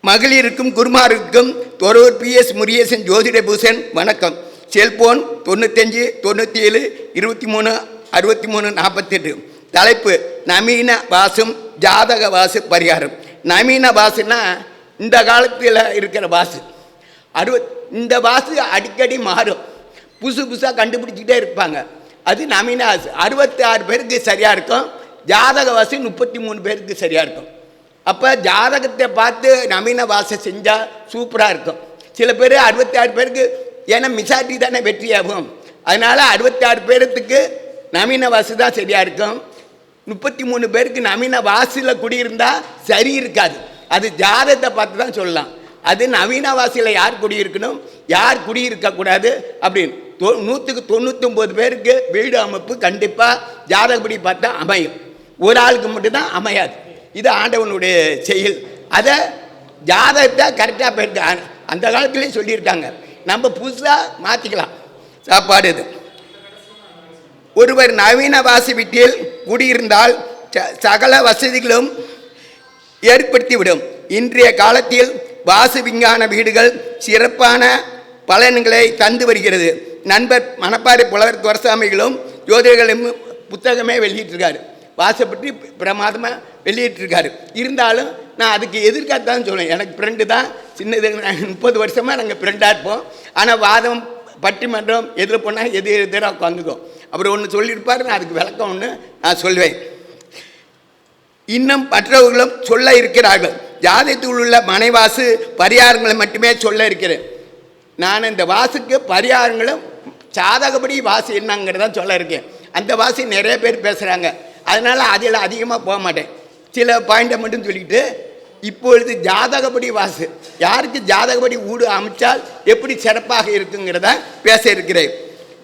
மகளிருக்கும் குருமாருக்கும் தொரூர் PS Murugesan ஜோதிட பூஷன் வணக்கம். Cellphone 95 97 23 63 48. தலைப்பு நவீன வாசும் ஜாதக வாசு பரிகாரம். நவீன வாசுனா இந்த காலத்தில் இருக்கிற வாசு. இந்த வாசு அடிக்கடி மாறும், புதுசாக கண்டுபிடிச்சிக்கிட்டே இருப்பாங்க. அது நவீன வாசு 66 பேருக்கு சரியாக இருக்கும். ஜாதக வாசு 33 பேருக்கு சரியாக இருக்கும். அப்போ ஜாதகத்தை பார்த்து நவீன வாசை செஞ்சால் சூப்பராக இருக்கும். சில பேர் 66 பேருக்கு, ஏன்னா மிசாட்டி தானே வெற்றியாகும், அதனால் 66 பேருக்கு நவீன வாசு தான் சரியாக இருக்கும். 33 பேருக்கு நவீன வாசியில் குடியிருந்தால் சரி இருக்காது. அது ஜாதகத்தை பார்த்து தான் சொல்லலாம். அது நவீன வாசியில் யார் குடியிருக்கணும், யார் குடியிருக்கக்கூடாது அப்படின்னு 199 பேருக்கு வீடு அமைப்பு கண்டிப்பாக ஜாதகப்படி பார்த்தா அமையும். ஒரு ஆளுக்கு மட்டும்தான் அமையாது. இது ஆண்டவனுடைய செயல். அதை ஜாதகத்தை கரெக்டாக போயிருக்கு. அந்த காலத்துலேயும் சொல்லியிருக்காங்க, நம்ம புதுசாக மாற்றிக்கலாம். சாப்பாடு இது. ஒருவர் நவீன வாசி வீட்டில் குடியிருந்தால் சகல வசதிகளும் ஏற்படுத்திவிடும். இன்றைய காலத்தில் வாசு விஞ்ஞான வீடுகள் சிறப்பான பலன்களை தந்து வருகிறது. நண்பர் மணப்பாறை புலவர் துரசாமிகளும் ஜோதிடர்களும் புத்தகமே வெளியிட்டிருக்காரு. வாசை பற்றி பிரமாதமாக வெளியிட்டிருக்காரு. இருந்தாலும் நான் அதுக்கு எதிர்க்காத்தான் சொல்லுவேன். எனக்கு ஃப்ரெண்டு தான், சின்னது 30 வருஷமாக நாங்கள் ஃப்ரெண்டாக இருப்போம். ஆனால் வாதம் பட்டிமன்றம் எதில் போனால் எதிராக உட்காந்துக்கும். அப்புறம் ஒன்று சொல்லியிருப்பார், நான் அதுக்கு விளக்கம் ஒன்று நான் சொல்வேன். இன்னும் மற்றவர்களும் சொல்ல இருக்கிறார்கள். ஜாதகத்தில் உள்ள மனைவாசு பரிகாரங்களை மட்டுமே சொல்ல இருக்கிறேன். நான் இந்த வாசுக்கு பரிகாரங்களும் ஜாதகப்படி வாசு என்னங்கிறதான் சொல்ல இருக்கேன். அந்த வாசி நிறைய பேர் பேசுகிறாங்க, அதனால் அதில் அதிகமாக போக மாட்டேன். சில பாயிண்டை மட்டும் சொல்லிக்கிட்டு, இப்பொழுது ஜாதகப்படி வாசு, யாருக்கு ஜாதகப்படி வீடு அமைச்சால் எப்படி சிறப்பாக இருக்குங்கிறத பேச இருக்கிறேன்.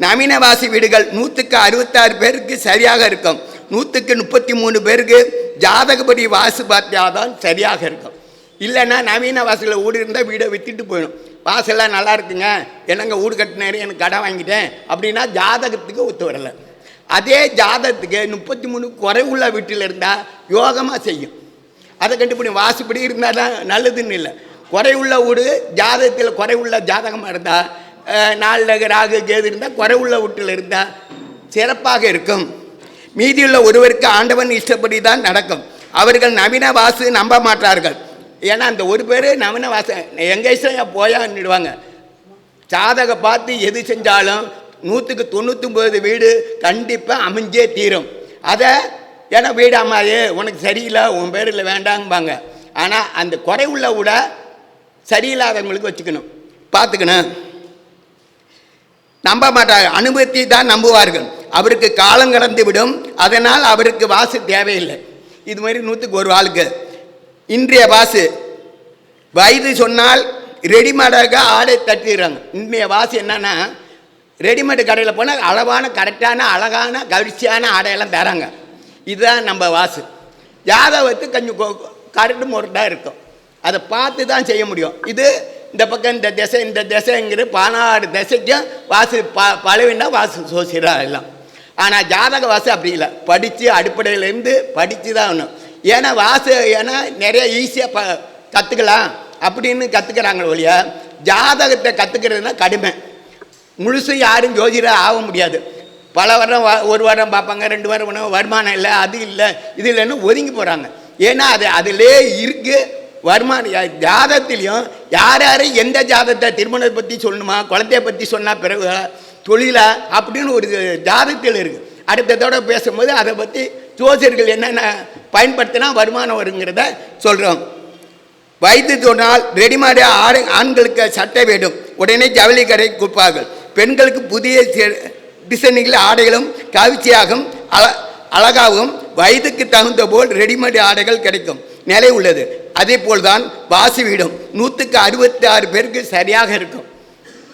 நவீன வாசி வீடுகள் 166 பேருக்கு சரியாக இருக்கும். 133 பேருக்கு ஜாதகப்படி வாசு பார்த்தாதான் சரியாக இருக்கும். இல்லைன்னா நவீன வாசியில் வீடு இருந்தால் வீடை விற்றுட்டு போயிடும். வாசெல்லாம் நல்லா இருக்குங்க, என்னங்க வீடு கட்டினாரு, எனக்கு கடன் வாங்கிட்டேன் அப்படின்னா ஜாதகத்துக்கு ஒத்து வரலை. அதே ஜாதகத்துக்கு 33 குறைவுள்ள வீட்டில் இருந்தால் யோகமாக செய்யும். அதை கண்டுபிடி. வாசுப்படி இருந்தால் தான் நல்லதுன்னு இல்லை. குறைவுள்ள வீடு ஜாதகத்தில் குறைவுள்ள ஜாதகமாக இருந்தால், 4 ராகு கேது இருந்தால் குறைவுள்ள வீட்டில் இருந்தால் சிறப்பாக இருக்கும். மீதியுள்ள ஒருவருக்கு ஆண்டவன் இஷ்டப்படி தான் நடக்கும். அவர்கள் நவீன வாசு நம்ப மாட்டார்கள். ஏன்னா அந்த ஒரு பேர் நவீன வாசு எங்கள் இஷ்டம் போயான்னுடுவாங்க. ஜாதக பார்த்து எது செஞ்சாலும் 199 வீடு கண்டிப்பாக அமைஞ்சே தீரும். அதை ஏன்னா வீடு அம்மாது உனக்கு சரியில்லை, உன் பேரில் வேண்டாங்கம்பாங்க. ஆனால் அந்த குறைவுள்ள விட சரியில்லாதவங்களுக்கு வச்சுக்கணும், பார்த்துக்கணும். நம்ப மாட்டாங்க, அனுபவத்தை தான் நம்புவார்கள். அவருக்கு காலம் கடந்து விடும், அதனால் அவருக்கு வாசு தேவையில்லை. இது மாதிரி 100க்கு ஒரு ஆளுக்கு. இன்றைய வாசு வயது சொன்னால் ரெடிமேடாக ஆடை தட்டிடுறாங்க. இன்றைய வாசு என்னன்னா, ரெடிமேடு கடையில் போனால் அளவான கரெக்டான அழகான கவர்ச்சியான ஆடையெல்லாம் தராங்க. இதுதான் நம்ம வாசு. ஜாதகத்து கொஞ்சம் கரெக்டு முறையாக இருக்கும், அதை பார்த்து தான் செய்ய முடியும். இது இந்த பக்கம் இந்த திசைங்கிற 16 திசைக்கும் வாசு பழவினா வாசு சோசிரா எல்லாம். ஆனால் ஜாதக வாசு அப்படி இல்லை, படித்து அடிப்படையிலேருந்து படித்து தான் வேணும். ஏன்னா வாசு ஏன்னா நிறைய ஈஸியாக கற்றுக்கலாம் அப்படின்னு கற்றுக்கிறாங்க ஒழிய, ஜாதகத்தை கற்றுக்கிறதுனா கடுமை. முழுசு யாரும் ஜோதிடர் ஆக முடியாது. பல வருடம், ஒரு வாரம் பார்ப்பாங்க, 2 வாரம் வருமானம் இல்லை, அது இல்லை, இது இல்லைன்னு ஒதுங்கி போகிறாங்க. ஏன்னா அது அதிலே இருக்குது வருமானம். ஜாதகத்திலையும் யார் யார் எந்த ஜாதகத்தை, திருமணத்தை பற்றி சொல்லணுமா, குழந்தைய பற்றி சொன்னால் பிறகு தொழிலா அப்படின்னு ஒரு ஜாதகத்தில் இருக்குது. அடுத்ததோடு பேசும்போது அதை பற்றி ஜோசியர்கள் என்னென்ன பயன்படுத்தினா வருமானம் வருங்கிறத சொல்கிறோம். வயது சொன்னால் ரெடிமேடு ஆண்களுக்கு சட்டை வேண்டும், உடனே ஜவுளி கடை கொடுப்பார்கள். பெண்களுக்கு புதிய டிசைன்கள் ஆடைகளும் கவிச்சியாகவும் அழகாகவும் வயதுக்கு தகுந்த போல் ரெடிமேடு ஆடைகள் கிடைக்கும் நிலை உள்ளது. அதே போல் தான் வாசு வீடும் 166 பேருக்கு சரியாக இருக்கும்.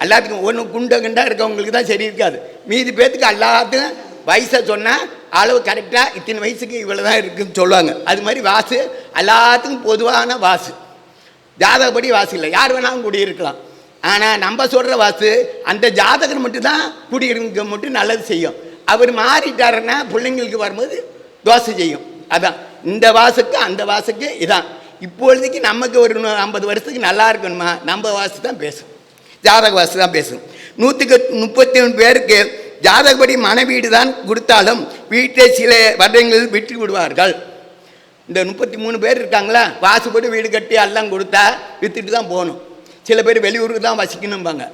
எல்லாத்துக்கும் ஒன்று குண்டா இருக்கவங்களுக்கு தான் சரி இருக்காது. மீதி பேர்த்துக்கு எல்லாத்துக்கும் வயசை சொன்னால் அளவு கரெக்டாக இத்தனை வயசுக்கு இவ்வளோ தான் இருக்குதுன்னு சொல்லுவாங்க. அது மாதிரி வாசு எல்லாத்துக்கும் பொதுவான வாசு. ஜாதகப்படி வாசு இல்லை, யார் வேணாலும் குடியிருக்கலாம். ஆனால் நம்ம சொல்கிற வாசு அந்த ஜாதகர் மட்டும்தான் குடியிருக்க மட்டும் நல்லது செய்யும். அவர் மாறிட்டாருன்னா பிள்ளைங்களுக்கு வரும்போது தோசை செய்யும். அதான் இந்த வாசுக்கு அந்த வாசுக்கு இதான். இப்பொழுதைக்கு நமக்கு ஒரு 50 வருஷத்துக்கு நல்லா இருக்கணுமா, நம்ம வாசி தான் பேசும், ஜாதக வாசி தான் பேசும். 133 பேருக்கு ஜாதகப்படி மனைவீடு தான் கொடுத்தாலும் வீட்டை சில வருடங்களில் விட்டு விடுவார்கள். இந்த 33 பேர் இருக்காங்களா, வாசுபடி வீடு கட்டி எல்லாம் கொடுத்தா விற்றுட்டு தான் போகணும். சில பேர் வெளியூருக்கு தான் வசிக்கணும்பாங்க,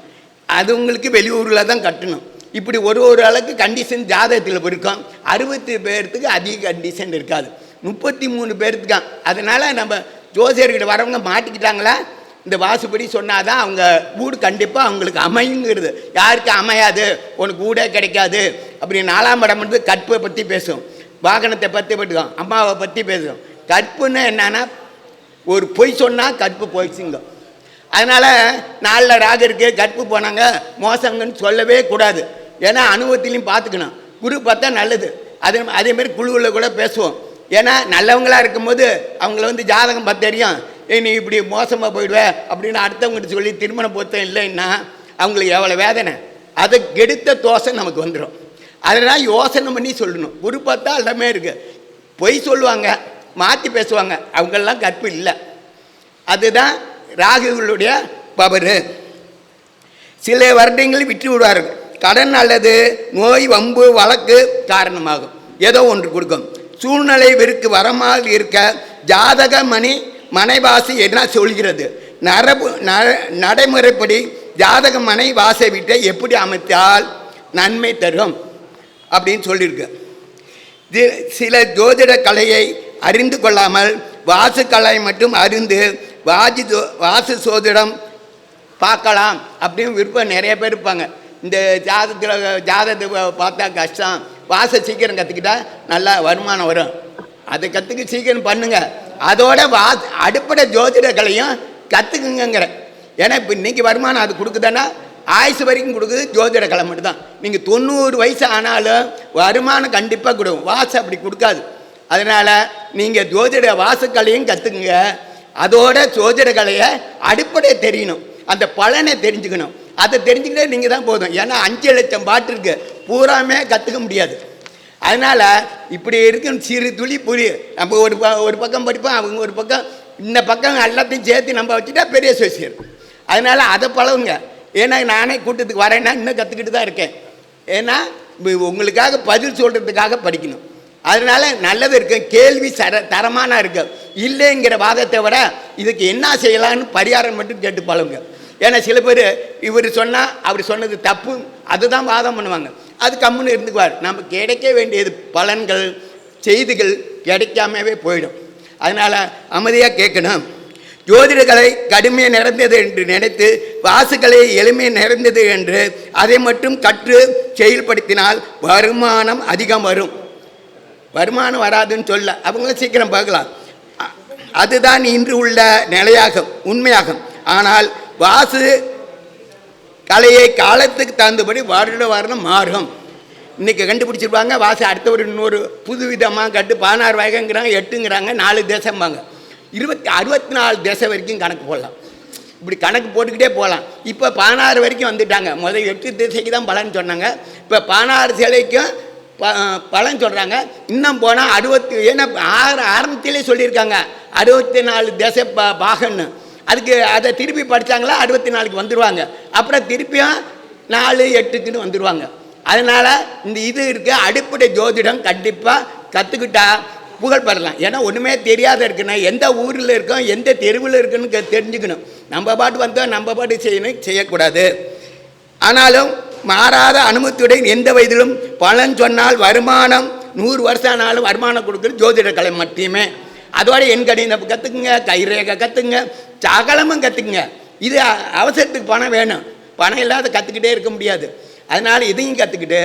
அது உங்களுக்கு வெளியூரில் தான் கட்டணும். இப்படி ஒரு அளவுக்கு கண்டிஷன் ஜாதகத்தில் இருக்கும். 60 பேர்த்துக்கு அதிக கண்டிஷன் இருக்காது, 33 பேர்த்துக்கு தான். அதனால் நம்ம ஜோசியர்கிட்ட வரவங்க மாட்டிக்கிட்டாங்களா, இந்த வாசுபடி சொன்னால் தான் அவங்க வீடு கண்டிப்பாக அவங்களுக்கு அமையுங்கிறது. யாருக்கு அமையாது, உனக்கு வீடே கிடைக்காது அப்படி 4ஆம் இடம் வந்து கற்பை பற்றி பேசும், வாகனத்தை பற்றி பட்டுக்கும், அம்மாவை பற்றி பேசும். கற்புன்னு என்னன்னா ஒரு பொய் சொன்னால் கற்பு போயிடுச்சுங்க. அதனால் 4 ராகு இருக்குது, கற்பு போனாங்க மோசங்கன்னு சொல்லவே கூடாது. ஏன்னா அனுபவத்திலையும் பார்த்துக்கணும். குரு பார்த்தா நல்லது. அதேமாரி குழுவில் கூட பேசுவோம். ஏன்னா நல்லவங்களாக இருக்கும்போது அவங்கள வந்து ஜாதகம் பார்த்து தெரியும், நீ இப்படி மோசமாக போயிடுவே அப்படின்னு அடுத்தவங்ககிட்ட சொல்லி திருமண பொருத்தம் இல்லைன்னா அவங்களுக்கு எவ்வளோ வேதனை. அதை கெடுத்த தோசை நமக்கு வந்துடும். அதனால் யோசனை பண்ணி சொல்லணும். குரு பார்த்தா எல்லாமே இருக்குது. பொய் சொல்லுவாங்க, மாற்றி பேசுவாங்க, அவங்களெல்லாம் கற்பு இல்லை. அதுதான் ராகுகளுடைய பவரு. சில வருடங்களில் விட்டு விடுவார்கள். கடன் அல்லது நோய் வம்பு வழக்கு காரணமாகும், ஏதோ ஒன்று கொடுக்கும். சூழ்நிலை விற்கு வரமாக இருக்க ஜாதக மனைவாசி என்ன சொல்கிறது, நடைமுறைப்படி ஜாதக மனைவாசை வீட்டை எப்படி அமைத்தால் நன்மை தரும் அப்படின்னு சொல்லியிருக்கு. சில ஜோதிட கலையை அறிந்து கொள்ளாமல் வாசு கலை மட்டும் அறிந்து வாசு சோதிடம் பார்க்கலாம் அப்படின்னு விருப்பம் நிறைய பேர் இருப்பாங்க. இந்த ஜாதகத்தை பார்த்தா கஷ்டம், வாசை சீக்கிரம் கற்றுக்கிட்டா நல்லா வருமானம் வரும், அதை கற்றுக்க சீக்கிரம் பண்ணுங்க. அதோட அடிப்படை ஜோதிட கலையும் கற்றுக்குங்கிற. ஏன்னா இப்போ இன்றைக்கி வருமானம் அது கொடுக்குதானா, ஆயுசு வரைக்கும் கொடுக்குது ஜோதிட கலை மட்டும்தான். நீங்கள் 90 வயசு ஆனாலும் வருமானம் கண்டிப்பாக கொடுக்கும், வாசை அப்படி கொடுக்காது. அதனால் நீங்கள் ஜோதிட வாசக்கலையும் கற்றுக்குங்க. அதோட ஜோதிட கலையை அடிப்படை தெரியணும், அந்த பலனை தெரிஞ்சுக்கணும். அதை தெரிஞ்சுக்கிட்டே நீங்கள் தான் போதும். ஏன்னா 5 லட்சம் பாட்டு இருக்குது, பூராமே கற்றுக்க முடியாது. அதனால் இப்படி இருக்குன்னு சிறு துளி புரிய நம்ம ஒரு பக்கம் படிப்போம், அவங்க ஒரு பக்கம், இந்த பக்கம் எல்லாத்தையும் சேர்த்து நம்ம வச்சுட்டா பெரிய சோசியர். அதனால் அதை பழகுங்க. ஏன்னா நானே கூட்டத்துக்கு வரேன்னா இன்னும் கற்றுக்கிட்டு தான் இருக்கேன். ஏன்னா உங்களுக்காக பதில் சொல்கிறதுக்காக படிக்கணும். அதனால் நல்லது இருக்கு, கேள்வி தரமான இருக்கு. இல்லைங்கிற வாதத்தை விட இதுக்கு என்ன செய்யலான்னு பரிகாரம் மட்டும் கேட்டு பழகுங்க. ஏன்னா சில பேர் இவர் சொன்னால் அவர் சொன்னது தப்பு, அதுதான் வாதம் பண்ணுவாங்க. அது கம்முன்னு இருந்துக்குவார். நம்ம கிடைக்க வேண்டியது பலன்கள் செய்திகள் கிடைக்காமவே போயிடும். அதனால் அமைதியாக கேட்கணும். ஜோதிடக்கலை கடுமையை நிறைந்தது என்று நினைத்து வாசுக்கலை எளிமை நிறைந்தது என்று அதை மட்டும் கற்று செயல்படுத்தினால் வருமானம் அதிகம் வரும். வருமானம் வராதுன்னு சொல்ல அவங்க சீக்கிரம் பார்க்கலாம். அதுதான் இன்று உள்ள நிலையாகும், உண்மையாகும். ஆனால் வாசு கலையை காலத்துக்கு தகுந்தபடி வருடம் மாறும். இன்றைக்கி கண்டுபிடிச்சிருப்பாங்க வாசு, அடுத்த ஒரு இன்னொரு புது விதமாக கட்டு 16 வகைங்கிறாங்க, 8ங்கிறாங்க, 4 தேசம்பாங்க. 64 தேசம் வரைக்கும் கணக்கு போடலாம். இப்படி கணக்கு போட்டுக்கிட்டே போகலாம். இப்போ 16 வரைக்கும் வந்துட்டாங்க. முதல் 8 திசைக்கு தான் பலன் சொன்னாங்க, இப்போ 16 சிலைக்கும் பலன் சொல்கிறாங்க. இன்னும் போனால் 60, ஏன்னா ஆரம்பத்திலே சொல்லியிருக்காங்க 64 தேச பாகன்னு. அதுக்கு அதை திருப்பி படித்தாங்களா 64க்கு வந்துடுவாங்க. அப்புறம் திருப்பியும் 4, 8க்குன்னு வந்துடுவாங்க. அதனால் இந்த இது இருக்குது. அடிப்படை ஜோதிடம் கண்டிப்பாக கற்றுக்கிட்டா புகழ் பெறலாம். ஏன்னா ஒன்றுமே தெரியாத இருக்குன்னா எந்த ஊரில் இருக்கோம், எந்த தெருவில் இருக்குன்னு தெரிஞ்சுக்கணும். நம்ம பாட்டு வந்தால் நம்ம பாட்டு செய்யக்கூடாது. ஆனாலும் மாறாத அனுமதியுடன் எந்த வயதிலும் பலன் சொன்னால் வருமானம் 100 வருஷம் ஆனாலும் வருமானம் கொடுக்குறது ஜோதிட கலை மட்டுமே. அதோட என் கணிதம் கற்றுக்குங்க, கைரேகை கற்றுக்குங்க, சகலமும் கற்றுக்குங்க. இது அவசரத்துக்கு பணம் வேணும், பணம் இல்லாத கற்றுக்கிட்டே இருக்க முடியாது. அதனால் இதையும் கற்றுக்கிட்டு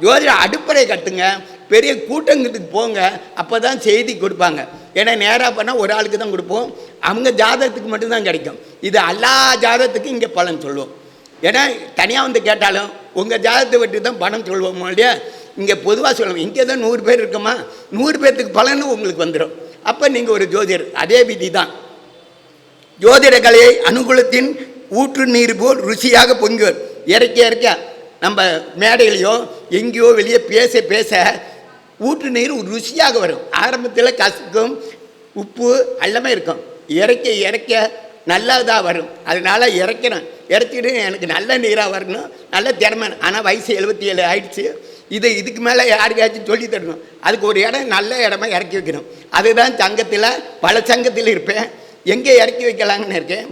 ஜோதிட அடிப்படை கற்றுங்க. பெரிய கூட்டங்களுக்கு போங்க, அப்போ தான் செய்தி கொடுப்பாங்க. ஏன்னா நேராக பண்ணால் ஒரு ஆளுக்கு தான் கொடுப்போம், அவங்க ஜாதகத்துக்கு மட்டும்தான் கிடைக்கும். இது எல்லா ஜாதகத்துக்கும் இங்கே பலன் சொல்லுவோம். ஏன்னா தனியாக வந்து கேட்டாலும் உங்கள் ஜாதகத்தை விட்டு தான் பணம் சொல்லுவோம் இல்லையா. இங்கே பொதுவாக சொல்லுவோம், இங்கே தான் 100 பேர் இருக்குமா, 100 பேர்த்துக்கு பலனும் உங்களுக்கு வந்துடும். அப்போ நீங்கள் ஒரு ஜோதிடர். அதே விதி தான். ஜோதிட கலையை அனுகூலத்தின் ஊற்று நீர் போல் ருசியாக பொங்குவர். இறக்க நம்ம மேடையிலையோ எங்கேயோ வெளியே பேச ஊற்று நீர் ருசியாக வரும். ஆரம்பத்தில் கசக்கும், உப்பு எல்லாமே இருக்கும். இறக்க இறக்க நல்லதாக வரும். அதனால இறக்கணும். இறச்சிட்டு எனக்கு நல்ல நீராக வரணும், நல்ல திறமை. ஆனால் வயசு 77 ஆயிடுச்சு. இதுக்கு மேலே யாருக்காச்சும் சொல்லி தரணும். அதுக்கு ஒரு இடம் நல்ல இடமா இறக்கி வைக்கணும். அதுதான் சங்கத்தில் பல சங்கத்தில் இருப்பேன். எங்கே இறக்கி வைக்கலாங்கன்னு இருக்கேன்.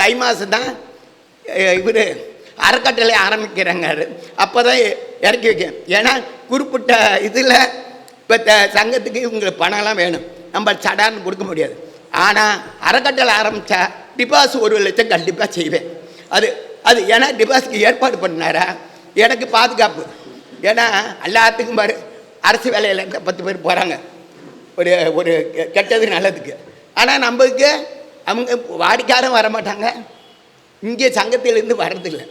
தை மாதம் தான் இவர் அறக்கட்டளை ஆரம்பிக்கிறாங்க. அப்போ தான் இறக்கி வைக்கேன். ஏன்னா குறிப்பிட்ட இதில் இப்போ சங்கத்துக்கு இவங்களுக்கு பணம்லாம் வேணும், நம்ம சடான்னு கொடுக்க முடியாது. ஆனால் அறக்கட்டளை ஆரம்பித்தா டிபாசிட் 1 லட்சம் கண்டிப்பாக செய்வேன். அது ஏன்னா டிபாசிட்க்கு ஏற்பாடு பண்ணாரா எனக்கு பாதுகாப்பு. ஏன்னா எல்லாத்துக்கும் பாரு அரசு வேலையில் 10 பேர் போகிறாங்க ஒரு கெட்டது நல்லதுக்கு. ஆனால் நம்மளுக்கு அவங்க வாடிக்கையாரும் வர மாட்டாங்க, இங்கே சங்கத்திலேருந்து வர்றதில்லை.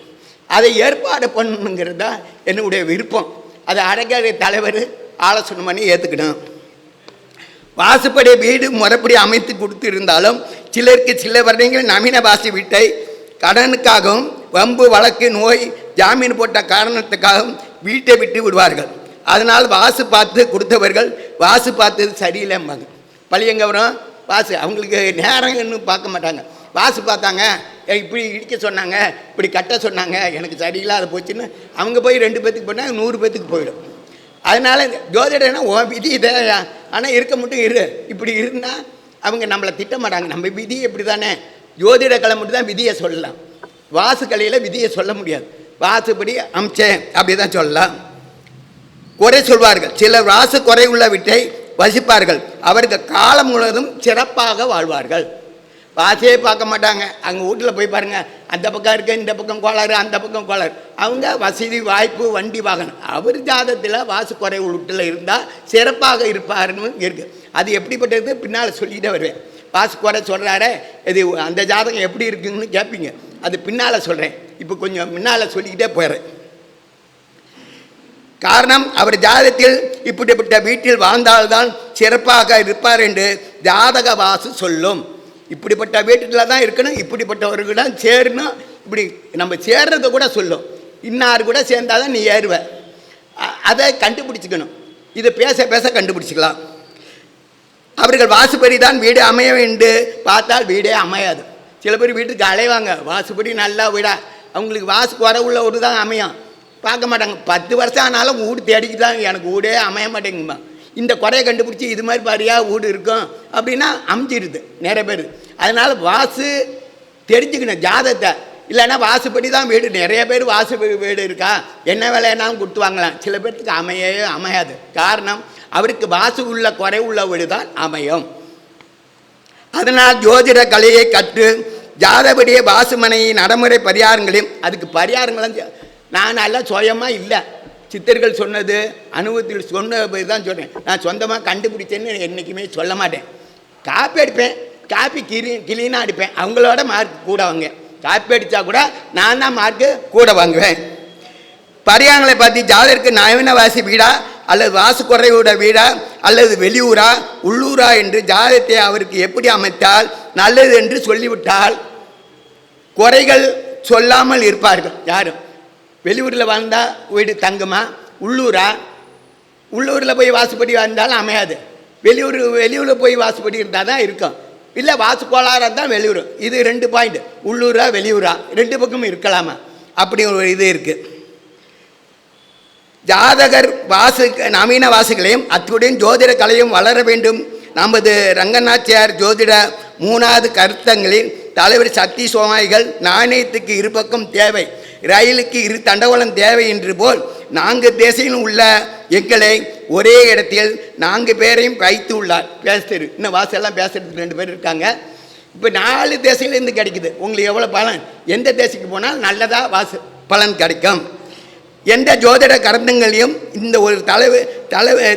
அதை ஏற்பாடு பண்ணணுங்கிறது தான் என்னுடைய விருப்பம். அதை அறக்கட்டளை தலைவர் ஆலோசனை பண்ணி ஏற்றுக்கணும். வாசுப்படி வீடு முறைப்படி அமைத்து கொடுத்திருந்தாலும் சிலருக்கு சில வருடங்கள் நவீன வாசி வீட்டை கடனுக்காகவும் வம்பு வழக்கு நோய் ஜாமீன் போட்ட காரணத்துக்காகவும் வீட்டை விட்டு விடுவார்கள். அதனால் வாசு பார்த்து கொடுத்தவர்கள் வாசு பார்த்தது சரியில்லைம்பாங்க. பழியங்க வரும் வாசு, அவங்களுக்கு நேரம் இன்னும் பார்க்க மாட்டாங்க. வாசு பார்த்தாங்க, இப்படி இடிக்க சொன்னாங்க, இப்படி கட்ட சொன்னாங்க, எனக்கு சரியில்லாத போச்சுன்னு அவங்க போய் 2 பேத்துக்கு போனால் 100 பேத்துக்கு போயிடும். அதனால் ஜோதிடனா உன் விதி இதை, ஆனால் இருக்க மட்டும் இரு. இப்படி இருந்தால் அவங்க நம்மளை திட்ட மாட்டாங்க. நம்ம விதி இப்படி தானே, ஜோதிட கலை மட்டும் தான் விதியை சொல்லலாம், வாசு கலையில் விதியை சொல்ல முடியாது. வாசுப்படி அமிச்சேன் அப்படி தான் சொல்லலாம். குறை சொல்வார்கள். சிலர் வாசு குறை உள்ள வீட்டை வசிப்பார்கள். அவருக்கு காலம் முழுவதும் சிறப்பாக வாழ்வார்கள். வாசையே பார்க்க மாட்டாங்க. அங்கே வீட்டில் போய் பாருங்கள், அந்த பக்கம் இருக்க, இந்த பக்கம் கோளாறு, அந்த பக்கம் கோளாறு. அவங்க வசதி வாய்ப்பு வண்டி வாகனம். அவர் ஜாதத்தில் வாசு குறை வீட்டில் இருந்தால் சிறப்பாக இருப்பாருன்னு இருக்குது. அது எப்படிப்பட்டது பின்னால் சொல்லிக்கிட்டே வருவேன். வாசு குறை சொல்கிறாரே, இது அந்த ஜாதகம் எப்படி இருக்குன்னு கேட்பீங்க, அது பின்னால் சொல்கிறேன். இப்போ கொஞ்சம் முன்னால் சொல்லிக்கிட்டே போயிடுறேன். காரணம், அவர் ஜாதகத்தில் இப்படிப்பட்ட வீட்டில் வாழ்ந்தால்தான் சிறப்பாக இருப்பார் என்று ஜாதக வாசு சொல்லும். இப்படிப்பட்ட வீட்டில் தான் இருக்கணும், இப்படிப்பட்டவர்கள் தான் சேரணும். இப்படி நம்ம சேர்றதை கூட சொல்லும். இன்னார் கூட சேர்ந்தாதான் நீ ஏறுவ. அதை கண்டுபிடிச்சிக்கணும். இதை பேச பேச கண்டுபிடிச்சிக்கலாம். அவர்கள் வாசுபடி தான் வீடு அமைய என்று பார்த்தால் வீடே அமையாது. சில பேர் வீட்டுக்கு அலைவாங்க, வாசுபடி நல்லா வீடா, அவங்களுக்கு வாசு குறை உள்ள ஒரு தான் அமையும். பார்க்க மாட்டாங்க. 10 வருஷம் ஆனாலும் வீடு தேடிக்கு தான், எனக்கு வீடே அமைய மாட்டேங்குமா. இந்த குறையை கண்டுபிடிச்சி இது மாதிரி பாரியா வீடு இருக்கும் அப்படின்னா அமைஞ்சிருது நிறைய பேர். அதனால் வாசு தெரிஞ்சுக்கணும் ஜாதகத்தை. இல்லைன்னா வாசுப்படி தான் வீடு. நிறைய பேர் வாசு வீடு இருக்கா, என்ன வேலைன்னாலும் கொடுத்து வாங்கலாம். சில பேருக்கு அமையாது. காரணம், அவருக்கு வாசு உள்ள குறை உள்ள வீடு தான் அமையும். அதனால் ஜோதிட கலையை கற்று ஜாதபடியே வாசுமனை நடைமுறை பரிகாரங்களையும், அதுக்கு பரிகாரங்களும் நான் எல்லாம் சுயமாக இல்லை, சித்தர்கள் சொன்னது அனுபவத்தில் சொன்னது தான் சொல்கிறேன். நான் சொந்தமாக கண்டுபிடிச்சேன்னு என்றைக்குமே சொல்ல மாட்டேன். காப்பி அடிப்பேன், காப்பி கிளீனாக அடிப்பேன். அவங்களோட மார்க் கூட வாங்க. காப்பி அடித்தா கூட நான் தான் மார்க்கு கூட வாங்குவேன். பரிகாரங்களை பற்றி ஜாதகருக்கு நவீனவாசி வீடா அல்லது வாசு குறைவோட வீடா அல்லது வெளியூரா உள்ளூரா என்று ஜாதகத்தை அவருக்கு எப்படி அமைத்தால் நல்லது என்று சொல்லிவிட்டால் குறைகள் சொல்லாமல் இருப்பார்கள். யாரும் வெளியூரில் வாழ்ந்தால் வீடு தங்குமா, உள்ளூரில் போய் வாசுப்படி வாழ்ந்தாலும் அமையாது. வெளியூரில் போய் வாசுப்படி இருந்தால் தான் இருக்கும். இல்லை வாசு கோளாறாக தான் வெளியூர். இது 2 பாயிண்ட், உள்ளூரா வெளியூரா 2 பக்கமும் இருக்கலாமா, அப்படி ஒரு இது இருக்குது. ஜாதகர் வாசு நவீன வாசுகளையும் அத்துடன் ஜோதிட கலையும் வளர வேண்டும். நமது ரங்கநாச்சியார் ஜோதிட 3வது கருத்தங்களில் தலைவர் சக்தி சோமாய்கள் நாணயத்துக்கு 2 பக்கம் தேவை, ரயிலுக்கு 2 தண்டவாளம் தேவை என்று போல் 4 திசையிலும் உள்ள எங்களை ஒரே இடத்தில் 4 பேரையும் வைத்து உள்ளார். பேசுறது இன்னும் வாசெல்லாம் பேசுறதுக்கு 2 பேர் இருக்காங்க. இப்போ 4 திசையிலேருந்து கிடைக்குது. உங்களுக்கு எவ்வளோ பலன், எந்த திசைக்கு போனால் நல்லதாக வாசு பலன் கிடைக்கும். எந்த ஜோதிட கருத்துங்களையும் இந்த ஒரு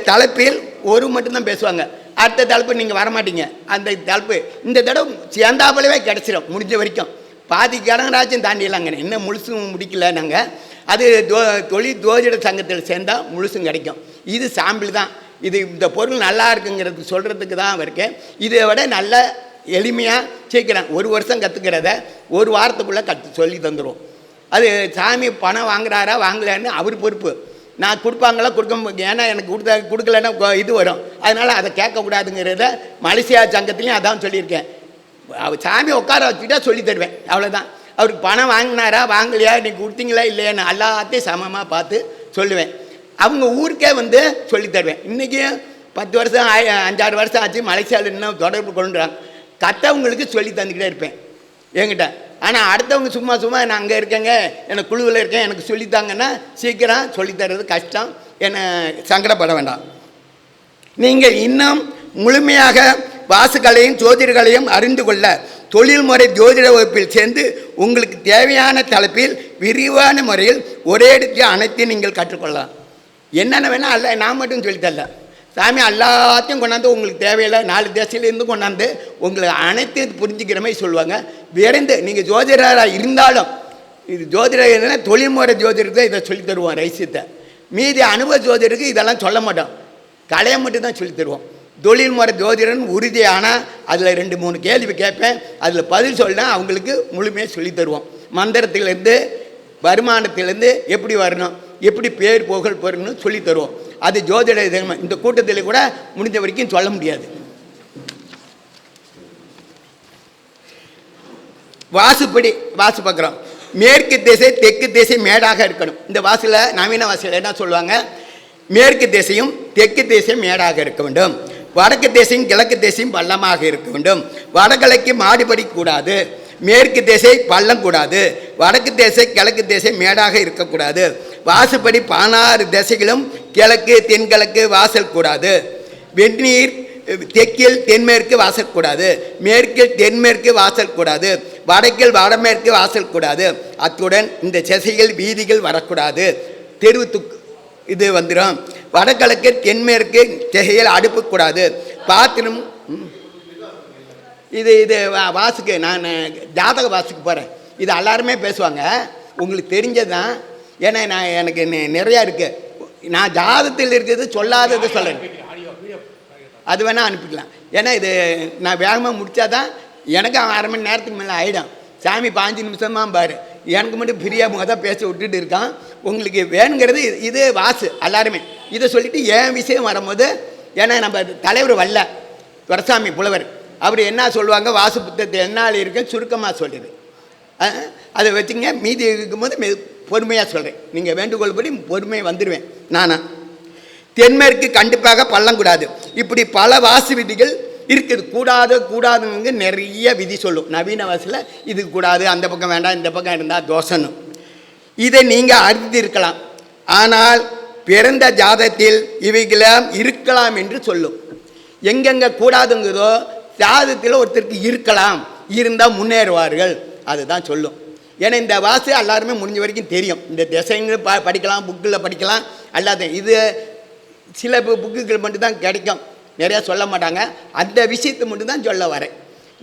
தலைப்பில் ஒரு மட்டும்தான் பேசுவாங்க. அடுத்த தலைப்பு நீங்கள் வரமாட்டீங்க. அந்த தலைப்பு இந்த தடவை சேர்ந்தாப்புலவே கிடச்சிடும். முடிஞ்ச வரைக்கும் பாதி கடங்கராச்சும் தாண்டிடலாங்க. இன்னும் முழுசும் முடிக்கல நாங்கள். அது தொழில் ஜோதிட சங்கத்தில் சேர்ந்தால் முழுசும் கிடைக்கும். இது சாம்பிள் தான். இது இந்த பொருள் நல்லா இருக்குங்கிறது சொல்கிறதுக்கு தான் இருக்கேன். இதை விட நல்ல எளிமையாக சீக்கிரம் 1 வருஷம் கற்றுக்கிறத 1 வாரத்துக்குள்ளே சொல்லி தந்துடும். அது சாமி பணம் வாங்குறாரா வாங்கலான்னு அவர் பொறுப்பு. நான் கொடுப்பாங்களா கொடுக்க, ஏன்னா எனக்கு கொடுக்கலன்னா இது வரும், அதனால் அதை கேட்கக்கூடாதுங்கிறத மலேசியா சங்கத்துலேயும் அதான் சொல்லியிருக்கேன். சாமி உட்கார வச்சுக்கிட்டா சொல்லி தருவேன், அவ்வளோதான். அவருக்கு பணம் வாங்கினாரா வாங்கலையா, நீங்கள் கொடுத்தீங்களா இல்லையான்னு எல்லாத்தையும் சமமாக பார்த்து சொல்லுவேன். அவங்க ஊருக்கே வந்து சொல்லி தருவேன். இன்றைக்கி 10 வருஷம் 5-6 வருஷம் ஆச்சு மலேசியாவில் இன்னும் தொடர்பு கொண்டுறாங்க. கற்றவங்களுக்கு சொல்லி தந்துக்கிட்டே இருப்பேன் என்கிட்ட. ஆனால் அடுத்தவங்க சும்மா நான் அங்கே இருக்கேங்க, எனக்கு குழுவில் இருக்கேன், எனக்கு சொல்லித்தாங்கன்னா சீக்கிரம் சொல்லித்தர்றது கஷ்டம், என்னை சங்கடப்பட வேண்டாம். நீங்கள் இன்னும் முழுமையாக வாசுகளையும் ஜோதிடர்களையும் அறிந்து கொள்ள தொழில்முறை ஜோதிட வகுப்பில் சேர்ந்து உங்களுக்கு தேவையான தலைப்பில் விரிவான முறையில் ஒரே இடத்தில் அனைத்தையும் நீங்கள் கற்றுக்கொள்ளலாம். என்னென்ன வேணால் அல்ல, நான் மட்டும் சொல்லித்தரல, சாமி எல்லாத்தையும் கொண்டாந்து உங்களுக்கு தேவையில்லை 4 தேசத்துலேருந்து கொண்டாந்து உங்களுக்கு அனைத்தையும் புரிஞ்சுக்கிற மாதிரி சொல்லுவாங்க. விரைந்து நீங்கள் ஜோதிடராக இருந்தாலும், இது ஜோதிடர் என்னன்னா தொழில்முறை ஜோதிடத்தை இதை சொல்லி தருவோம் ரகசியத்தை. மீதி அனுபவ ஜோதிடருக்கு இதெல்லாம் சொல்ல மாட்டோம், கலையை மட்டும் தான் சொல்லி தருவோம். தொழில்முறை ஜோதிடன் உறுதியான அதில் 2-3 கேள்வி கேட்பேன், அதில் பதில் சொன்னால் அவங்களுக்கு முழுமையாக சொல்லி தருவோம். மந்திரத்திலேருந்து வருமானத்திலேருந்து எப்படி வரணும், எப்படி பேர் புகழ் போறணும்னு சொல்லி தருவோம். அது ஜோதிட இந்த கூட்டத்தில் கூட முடிஞ்ச வரைக்கும் சொல்ல முடியாது. வாசுப்படி வாசு பார்க்குறோம். மேற்கு திசை தெற்கு திசை மேடாக இருக்கணும். இந்த வாசில் நவீன வாசில் என்ன சொல்லுவாங்க, மேற்கு திசையும் தெற்கு திசையும் மேடாக இருக்க வேண்டும், வடக்கு திசையும் கிழக்கு திசையும் பள்ளமாக இருக்க வேண்டும், வடகிழக்கு மாடுபடி கூடாது, மேற்கு திசை பள்ளம் கூடாது, வடக்கு திசை கிழக்கு திசை மேடாக இருக்கக்கூடாது, வாசுப்படி 16 திசைகளும் கிழக்கு தென்கிழக்கு வாசல் கூடாது, வெந்நீர் தெற்கில் தென்மேற்கு வாசல் கூடாது, மேற்கில் தென்மேற்கு வாசல் கூடாது, வடக்கில் வடமேற்கு வாசல் கூடாது, அத்துடன் இந்த திசைகள் வீதிகள் வரக்கூடாது, தெருவு இது வந்துடும், வடகிழக்கு தென்மேற்கு திசையில் அடுப்பு கூடாது, பாத்திரம். இது வாசுக்கு நான் ஜாதக வாசுக்கு போகிறேன், இது எல்லாருமே பேசுவாங்க, உங்களுக்கு தெரிஞ்சது தான். ஏன்னா எனக்கு நிறையா இருக்குது, நான் ஜாதகத்தில் இருக்கிறது சொல்லாதது சொல்கிறேன், அது வேணால் அனுப்பிக்கலாம். ஏன்னா இது நான் வேகமாக முடித்தா தான் எனக்கு 1/2 மணி நேரத்துக்கு மேலே ஆகிடும். சாமி 5 நிமிஷமாக பாரு, எனக்கு மட்டும் ஃப்ரீயாக தான் பேச விட்டுட்டு இருக்கான். உங்களுக்கு வேணுங்கிறது இது வாசு எல்லாருமே இதை சொல்லிவிட்டு என் விஷயம் வரும்போது, ஏன்னா நம்ம தலைவர் வல்ல துரசாமி புலவர் அப்படி என்ன சொல்லுவாங்க, வாசு புத்தகத்தை என்னால் இருக்க சுருக்கமாக சொல்லுது, அதை வச்சுங்க. மீதி இருக்கும்போது பொறுமையாக சொல்கிறேன், நீங்கள் வேண்டுகோள் படி பொறுமையாக வந்துடுவேன் நானா. தென்மேற்கு கண்டிப்பாக பள்ளம் கூடாது, இப்படி பல வாசு விதிகள் இருக்குது. கூடாதுங்க நிறைய விதி சொல்லும் நவீன வாசில், இது கூடாது, அந்த பக்கம் வேண்டாம், இந்த பக்கம் இருந்தால் தோஷன்னு. இதை நீங்கள் அறிந்திருக்கலாம், ஆனால் பிறந்த ஜாதகத்தில் இவைகளாம் இருக்கலாம் என்று சொல்லும். எங்கெங்கே கூடாதுங்கிறதோ ஜாதகத்தில் ஒருத்தருக்கு இருக்கலாம், இருந்தால் முன்னேறுவார்கள், அதுதான் சொல்லும். ஏன்னா இந்த வாசு எல்லாருமே முடிஞ்ச வரைக்கும் தெரியும், இந்த திசைங்கள் படிக்கலாம், புக்கில் படிக்கலாம், அல்லாத இது சில புக்குகள் மட்டும்தான் கிடைக்கும், நிறையா சொல்ல மாட்டாங்க. அந்த விஷயத்தை மட்டும்தான் சொல்ல வரேன்.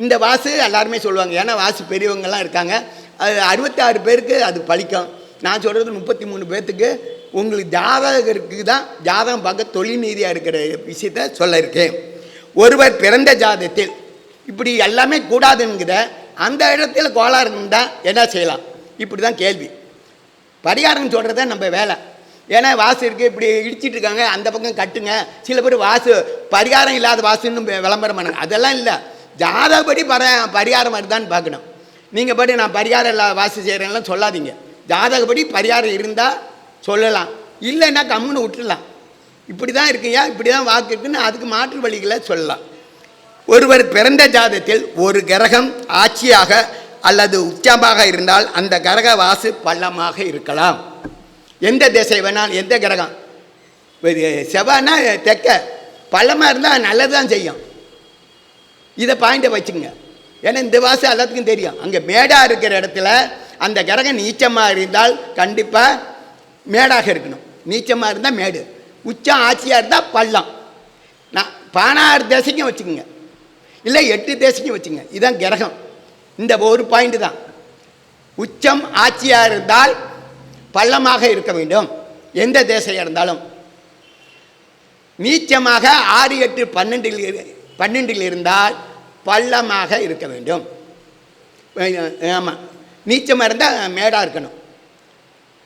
இந்த வாசு எல்லாருமே சொல்லுவாங்க, ஏன்னா வாசு பெரியவங்கள்லாம் இருக்காங்க, அது 66 பேருக்கு அது பழிக்கும். நான் சொல்கிறது 33 பேர்த்துக்கு. உங்களுக்கு ஜாதகருக்கு தான் ஜாதகம் பார்க்க தொழில் நீதியாக இருக்கிற விஷயத்த சொல்ல இருக்கேன். ஒருவர் பிறந்த ஜாதகத்தில் இப்படி எல்லாமே கூடாதுங்கிற அந்த இடத்துல கோளாறு இருந்தால் என்ன செய்யலாம், இப்படி தான் கேள்வி. பரிகாரம் சொல்கிறது தான் நம்ம வேலை. ஏன்னா வாசு இருக்குது, இப்படி இடிச்சிட்டு இருக்காங்க, அந்த பக்கம் கட்டுங்க. சில பேர் வாசு பரிகாரம் இல்லாத வாசுன்னு விளம்பரம் பண்ணாங்க, அதெல்லாம் இல்லை. ஜாதகப்படி பரிகாரம் வருதான்னு பார்க்கணும். நீங்கள் படி நான் பரிகாரம் இல்லாத வாசு செய்கிறேன்லாம் சொல்லாதீங்க. ஜாதகப்படி பரிகாரம் இருந்தால் சொல்லலாம், இல்லைன்னா கம்முன்னு விட்டுடலாம். இப்படி தான் இருக்குயா, இப்படி தான் வாக்கு இருக்குன்னு அதுக்கு மாற்று வழிகளை சொல்லலாம். ஒருவர் பிறந்த ஜாதகத்தில் ஒரு கிரகம் ஆட்சியாக அல்லது உச்சமாக இருந்தால் அந்த கிரக வாசு பள்ளமாக இருக்கலாம். எந்த திசை வேணாலும், எந்த கிரகம், செவ்வாய்னா தெற்க பள்ளமாக இருந்தால் நல்லது தான் செய்யும். இதை பாயிண்டை வச்சுங்க. ஏன்னா இந்த வாசு எல்லாத்துக்கும் தெரியும். அங்கே மேடாக இருக்கிற இடத்துல அந்த கிரகம் நீச்சமாக இருந்தால் கண்டிப்பாக மேடாக இருக்கணும். நீச்சமாக இருந்தால் மேடு, உச்சம் ஆட்சியாக இருந்தால் பள்ளம். நான் 16 தேசைக்கும் வச்சுக்கோங்க, இல்லை 8 தேசைக்கும் வச்சுங்க. இதுதான் கிரகம். இந்த ஒரு பாயிண்ட் தான். உச்சம் ஆட்சியாக இருந்தால் பள்ளமாக இருக்க வேண்டும், எந்த தேசையாக இருந்தாலும். நீச்சமாக 6, 8, 12 இருந்தால் பள்ளமாக இருக்க வேண்டும். ஆமாம், நீச்சமாக இருந்தால் மேடாக இருக்கணும்,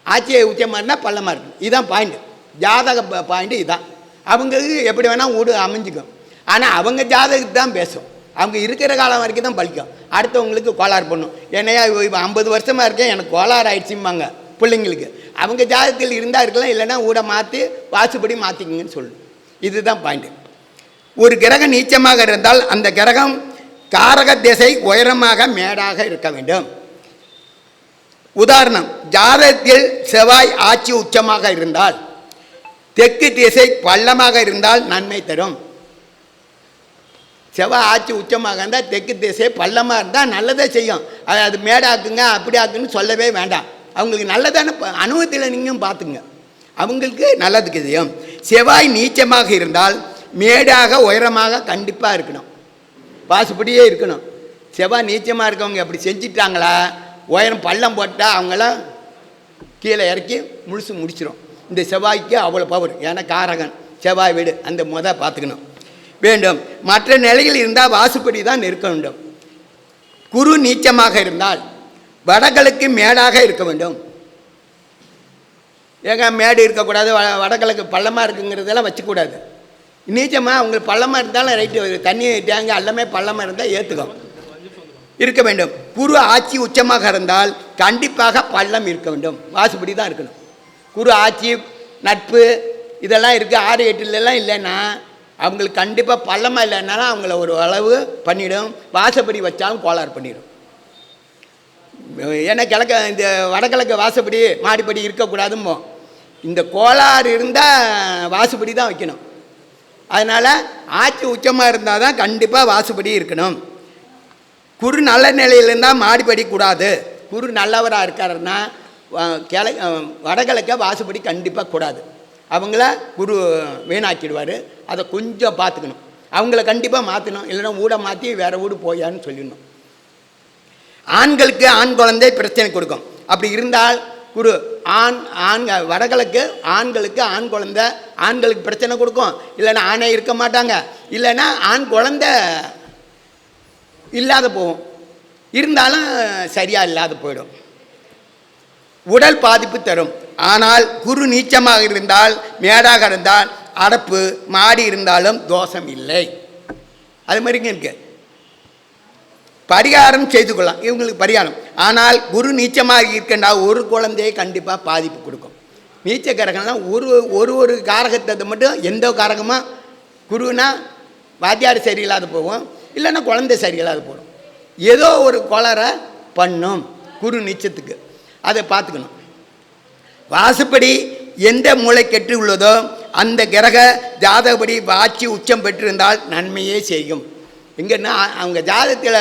ஆட்சியை உச்சமாக இருந்தால் பள்ளமாக இருக்கணும். இதுதான் பாயிண்ட். ஜாதக பாயிண்ட் இதுதான். அவங்களுக்கு எப்படி வேணால் வீடு அமைஞ்சிக்கும். ஆனால் அவங்க ஜாதகத்துக்கு தான் பேசும். அவங்க இருக்கிற காலம் வரைக்கும் தான் பழிக்கும். அடுத்தவங்களுக்கு கோளாறு பண்ணும். என்னையா இப்போ 50 வருஷமாக இருக்கேன், எனக்கு கோளாறு ஆயிடுச்சும்பாங்க பிள்ளைங்களுக்கு. அவங்க ஜாதகத்தில் இருந்தால் இருக்கலாம், இல்லைன்னா வீடை மாற்றி வாசுபடி மாற்றிக்கிங்கன்னு சொல்லணும். இதுதான் பாயிண்ட். ஒரு கிரகம் நீச்சமாக இருந்தால் அந்த கிரகம் காரக திசை உயரமாக மேடாக இருக்க வேண்டும். உதாரணம், ஜாதகத்தில் செவ்வாய் ஆட்சி உச்சமாக இருந்தால் தெற்கு திசை பள்ளமாக இருந்தால் நன்மை தரும். செவ்வாய் ஆட்சி உச்சமாக இருந்தால் தெற்கு திசை பள்ளமாக இருந்தால் நல்லதே செய்யும். அது மேடாக்குங்க அப்படி ஆக்குன்னு சொல்லவே வேண்டாம். அவங்களுக்கு நல்லதான அனுபவத்தில் நீங்களும் பார்த்துங்க, அவங்களுக்கு நல்லதுக்கு செய்யும். செவ்வாய் நீச்சமாக இருந்தால் மேடாக உயரமாக கண்டிப்பாக இருக்கணும், வாசுபடியே இருக்கணும். செவ்வாய் நீச்சமாக இருக்கவங்க அப்படி செஞ்சிட்டாங்களா, உயரம் பள்ளம் போட்டால் அவங்களாம் கீழே இறக்கி முடிச்சிடும். இந்த செவ்வாய்க்கு அவ்வளோ பவர். ஏன்னா காரகன் செவ்வாய் வீடு, அந்த பார்த்துக்கணும் வேண்டும். மற்ற நிலையில் இருந்தால் வாசுபடி தான் இருக்க வேண்டும். குரு நீச்சமாக இருந்தால் வடகிழக்கு மேடாக இருக்க வேண்டும். ஏங்க மேடு இருக்கக்கூடாது, வடகிழக்கு பள்ளமாக இருக்குங்கிறதெல்லாம் வச்சுக்கூடாது. நீச்சமாக அவங்களுக்கு பள்ளமாக இருந்தாலும் ரைட்டு, தண்ணி டேங்கு எல்லாமே பள்ளமாக இருந்தால் ஏற்றுக்கும் இருக்க வேண்டும். குரு ஆட்சி உச்சமாக இருந்தால் கண்டிப்பாக பள்ளம் இருக்க வேண்டும், வாசுபடி தான் இருக்கணும். குரு ஆட்சி நட்பு இதெல்லாம் இருக்குது, 6 8 இல்லைன்னா அவங்களுக்கு கண்டிப்பாக பள்ளமாக இல்லைன்னாலும் அவங்கள ஒரு அளவு பண்ணிவிடும். வாசப்படி வச்சாலும் கோளாறு பண்ணிடும். ஏன்னா இந்த வடகிழக்கு வாசப்படி மாடிப்படி இருக்கக்கூடாதும்போ. இந்த கோளாறு இருந்தால் வாசுபடி தான் வைக்கணும். அதனால் ஆட்சி உச்சமாக இருந்தால் தான் கண்டிப்பாக வாசுபடி இருக்கணும். குரு நல்ல நிலையில் இருந்தால் மாடிப்படி கூடாது. குரு நல்லவராக இருக்காருன்னா வடகிழக்க வாசுபடி கண்டிப்பாக கூடாது. அவங்கள குரு வீணாக்கிடுவார். அதை கொஞ்சம் பார்த்துக்கணும். அவங்கள கண்டிப்பாக மாற்றணும், இல்லைன்னா வீடை மாற்றி வேறு வீடு போயான்னு சொல்லிடணும். ஆண்களுக்கு ஆண் குழந்தை பிரச்சனை கொடுக்கும். அப்படி இருந்தால் குரு வடகிழக்கு ஆண்களுக்கு ஆண் குழந்தை ஆண்களுக்கு பிரச்சனை கொடுக்கும். இல்லைன்னா ஆணே இருக்க மாட்டாங்க, இல்லைன்னா ஆண் குழந்தை இல்லாத போகும், இருந்தாலும் சரியாக இல்லாத போயிடும், உடல் பாதிப்பு தரும். ஆனால் குரு நீச்சமாக இருந்தால் மேடாக இருந்தால் அடப்பு மாடி இருந்தாலும் தோஷம் இல்லை. அது மாதிரிங்க இருக்கு. பரிகாரம் செய்து கொள்ளலாம் இவங்களுக்கு பரிகாரம். ஆனால் குரு நீச்சமாக இருக்கின்றா ஒரு குழந்தையை கண்டிப்பாக பாதிப்பு கொடுக்கும். நீச்ச காரகம்லாம் ஒரு காரகத்தை மட்டும் எந்த காரகமாக குருனா வாத்தியார் சரியில்லாத போகும், இல்லைன்னா குழந்தை சரியில்லாத போடும். ஏதோ ஒரு கோளாறை பண்ணும் குரு நீச்சத்துக்கு, அதை பார்த்துக்கணும். வாசுப்படி எந்த மூளை கெட்டு உள்ளதோ அந்த கிரக ஜாதகப்படி ஆட்சி உச்சம் பெற்றிருந்தால் நன்மையே செய்யும். எங்கன்னா அவங்க ஜாதகத்தில்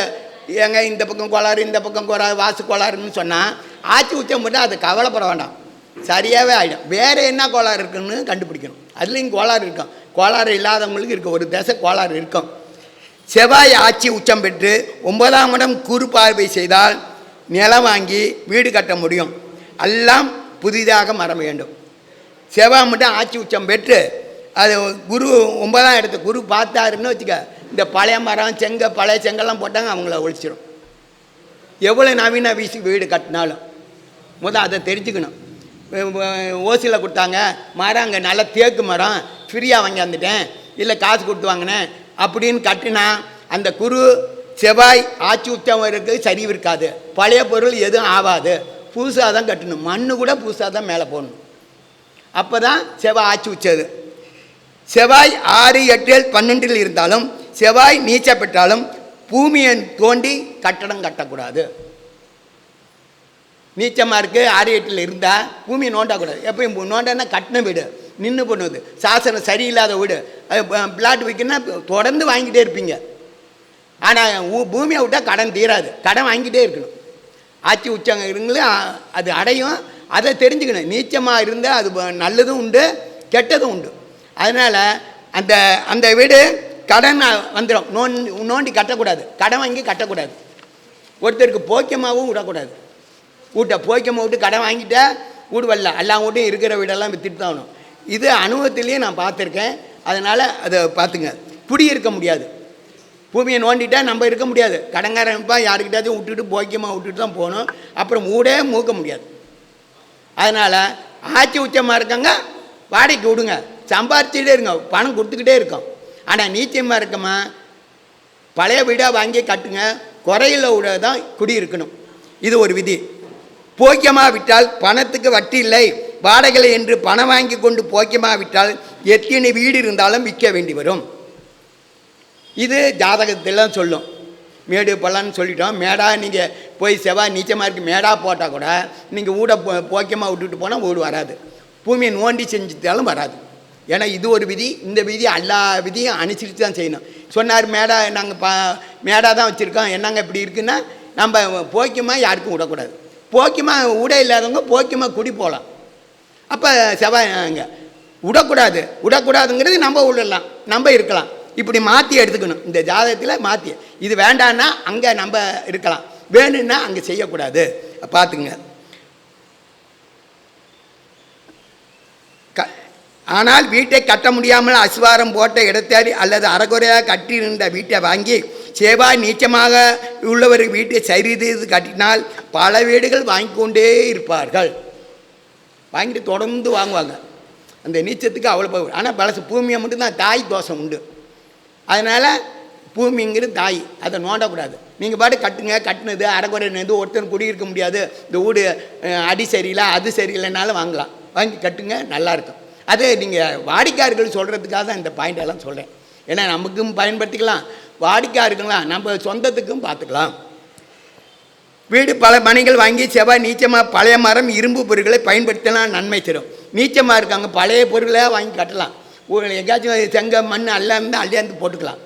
ஏங்க இந்த பக்கம் கோளாறு இந்த பக்கம் கோளாறு வாசு கோளாறுன்னு சொன்னால் ஆட்சி உச்சம் போட்டால் அது கவலைப்பட வேண்டாம், சரியாகவே ஆகிடும். வேறு என்ன கோளாறு இருக்குன்னு கண்டுபிடிக்கணும். அதுலேயும் கோளாறு இருக்கும். கோளாறு இல்லாதவங்களுக்கு இருக்க ஒரு தசை கோளாறு இருக்கும். செவ்வாய் ஆட்சி உச்சம் பெற்று 9ஆம் இடம் குரு பார்வை செய்தால் நிலம் வாங்கி வீடு கட்ட முடியும். எல்லாம் புதிதாக மர வேண்டும். செவ்வாய் மட்டும் ஆட்சி உச்சம் பெற்று அது குரு 9ஆம் இடத்த குரு பார்த்தாருன்னு வச்சுக்க, இந்த பழைய மரம் பழைய செங்கல்லாம் போட்டாங்க அவங்கள ஒழிச்சிடும். எவ்வளோ நவீன வீடு கட்டினாலும் அதை தெரிஞ்சுக்கணும். ஓசியில் கொடுத்தாங்க மரம், அங்கே நல்ல தேக்கு மரம் ஃப்ரீயாக வாங்கி வந்துட்டேன், இல்லை காசு கொடுத்து வாங்கினேன் அப்படின்னு கட்டினா அந்த குரு செவ்வாய் ஆட்சி உச்சம் இருக்குது, சரிவு இருக்காது. பழைய பொருள் எதுவும் ஆகாது. புதுசாக தான் கட்டணும். மண்ணு கூட புதுசாக தான் மேலே போடணும். அப்போ தான் செவ்வாய் ஆட்சி உச்சது. செவ்வாய் 6 8 12 இருந்தாலும் செவ்வாய் நீச்ச பெற்றாலும் பூமியை தோண்டி கட்டடம் கட்டக்கூடாது. நீச்சமாக இருக்குது 6 8 இருந்தால் பூமியை நோண்டக்கூடாது. எப்பயும் நோண்டனா கட்டின வீடு நின்று பண்ணுவது, சாசனம் சரியில்லாத வீடு, அது பிளாட் வைக்கணும்னா தொடர்ந்து வாங்கிட்டே இருப்பீங்க. ஆனால் பூமியை விட்டால் கடன் தீராது, கடன் வாங்கிட்டே இருக்கணும். ஆட்சி உச்சங்க இருங்களும் அது அடையும். அதை தெரிஞ்சுக்கணும். நீச்சமாக இருந்தால் அது நல்லதும் உண்டு கெட்டதும் உண்டு. அதனால் அந்த அந்த வீடு கடன் வந்துடும். நோண்டி கட்டக்கூடாது, கடன் வாங்கி கட்டக்கூடாது. ஒருத்தருக்கு போக்கியமாகவும் விடக்கூடாது. வீட்டை போக்கியமாக விட்டு கடன் வாங்கிட்டா வீடு வரல, எல்லாம் வீட்டையும் இருக்கிற வீடெல்லாம் விற்றுட்டு தான் ஆகணும். இது அனுபவத்திலேயே நான் பார்த்துருக்கேன். அதனால் அதை பார்த்துங்க. குடியிருக்க முடியாது, பூமியை நோண்டிட்டா நம்ம இருக்க முடியாது. கடங்காரப்பா யாருக்கிட்டாச்சும் விட்டுட்டு போக்கியமாக விட்டுட்டு தான் போகணும். அப்புறம் ஊடே மூக்க முடியாது. அதனால் ஆட்சி உச்சமாக இருக்காங்க வாடகைக்கு விடுங்க, சம்பாரிச்சுட்டே இருங்க, பணம் கொடுத்துக்கிட்டே இருக்கோம். ஆனால் நீச்சமாக இருக்கமா, பழைய வீடாக வாங்கி கட்டுங்க, குறையில விட தான் குடியிருக்கணும். இது ஒரு விதி. போக்கியமாக விட்டால் பணத்துக்கு வட்டி இல்லை, வாடகை என்று பணம் வாங்கி கொண்டு போக்கியமாக விட்டால் எத்தனை வீடு இருந்தாலும் விற்க வேண்டி வரும். இது ஜாதகத்திலாம் சொல்லும். மேடு பள்ளம்னு சொல்லிட்டோம். மேடா நீங்கள் போய் செவ்வாய் நீச்சமாக இருக்குது மேடா போட்டால் கூட நீங்கள் வீடை போக்கியமாக விட்டுட்டு போனால் வீடு வராது. பூமியை நோண்டி செஞ்சுட்டாலும் வராது. ஏன்னா இது ஒரு விதி. இந்த விதி எல்லா விதியும் அனுசரித்து தான் செய்யணும். சொன்னார் மேடா நாங்கள் மேடா தான் வச்சுருக்கோம், என்னங்க இப்படி இருக்குன்னா நம்ம போக்கியமாக யாருக்கும் விடக்கூடாது. போக்கியமாக ஊட இல்லாதவங்க போக்கியமாக குடி போகலாம். அப்போ செவ்வாய்ங்க விடக்கூடாதுங்கிறது நம்ம விடலாம், நம்ம இருக்கலாம். இப்படி மாற்றி எடுத்துக்கணும். இந்த ஜாதகத்தில் மாற்றி இது வேண்டான்னா அங்கே நம்ம இருக்கலாம், வேணும்னா அங்கே செய்யக்கூடாது. பார்த்துங்க. ஆனால் வீட்டை கட்ட முடியாமல் அஸ்வாரம் போட்ட இடத்தாரி அல்லது அறகுறையாக கட்டியிருந்த வீட்டை வாங்கி செவ்வாய் நீச்சமாக உள்ளவர் வீட்டை சரிது கட்டினால் பல வீடுகள் வாங்கி கொண்டே இருப்பார்கள். வாங்கிட்டு தொடர்ந்து வாங்குவாங்க. அந்த நீச்சத்துக்கு அவ்வளோ. ஆனால் பழசு பூமியை மட்டும்தான் தாய் தோஷம் உண்டு. அதனால் பூமிங்கிறது தாய், அதை நோண்டக்கூடாது. நீங்கள் பாட்டு கட்டுங்க, கட்டினது அரைக்குறை ஒருத்தர் குடியிருக்க முடியாது, இந்த வீடு அடி சரியில்லை அது சரியில்லைனாலும் வாங்கலாம், வாங்கி கட்டுங்க, நல்லாயிருக்கும். அது நீங்கள் வாடிக்கையாளர்கள் சொல்கிறதுக்காக தான் இந்த பாயிண்டெல்லாம் சொல்கிறேன். ஏன்னா நமக்கும் பயன்படுத்திக்கலாம், வாடிக்கையாளர்களாம் நம்ம சொந்தத்துக்கும் பார்த்துக்கலாம். வீடு பல மனைகள் வாங்கி செவ்வாய் நீச்சமாக பழைய மரம் இரும்பு பொருட்களை பயன்படுத்தினா நன்மை தரும். நீச்சமாக இருக்காங்க பழைய பொருளை வாங்கி கட்டலாம். எங்கேயாச்சும் செங்க மண் அல்லாந்து அள்ளியாந்து போட்டுக்கலாம்.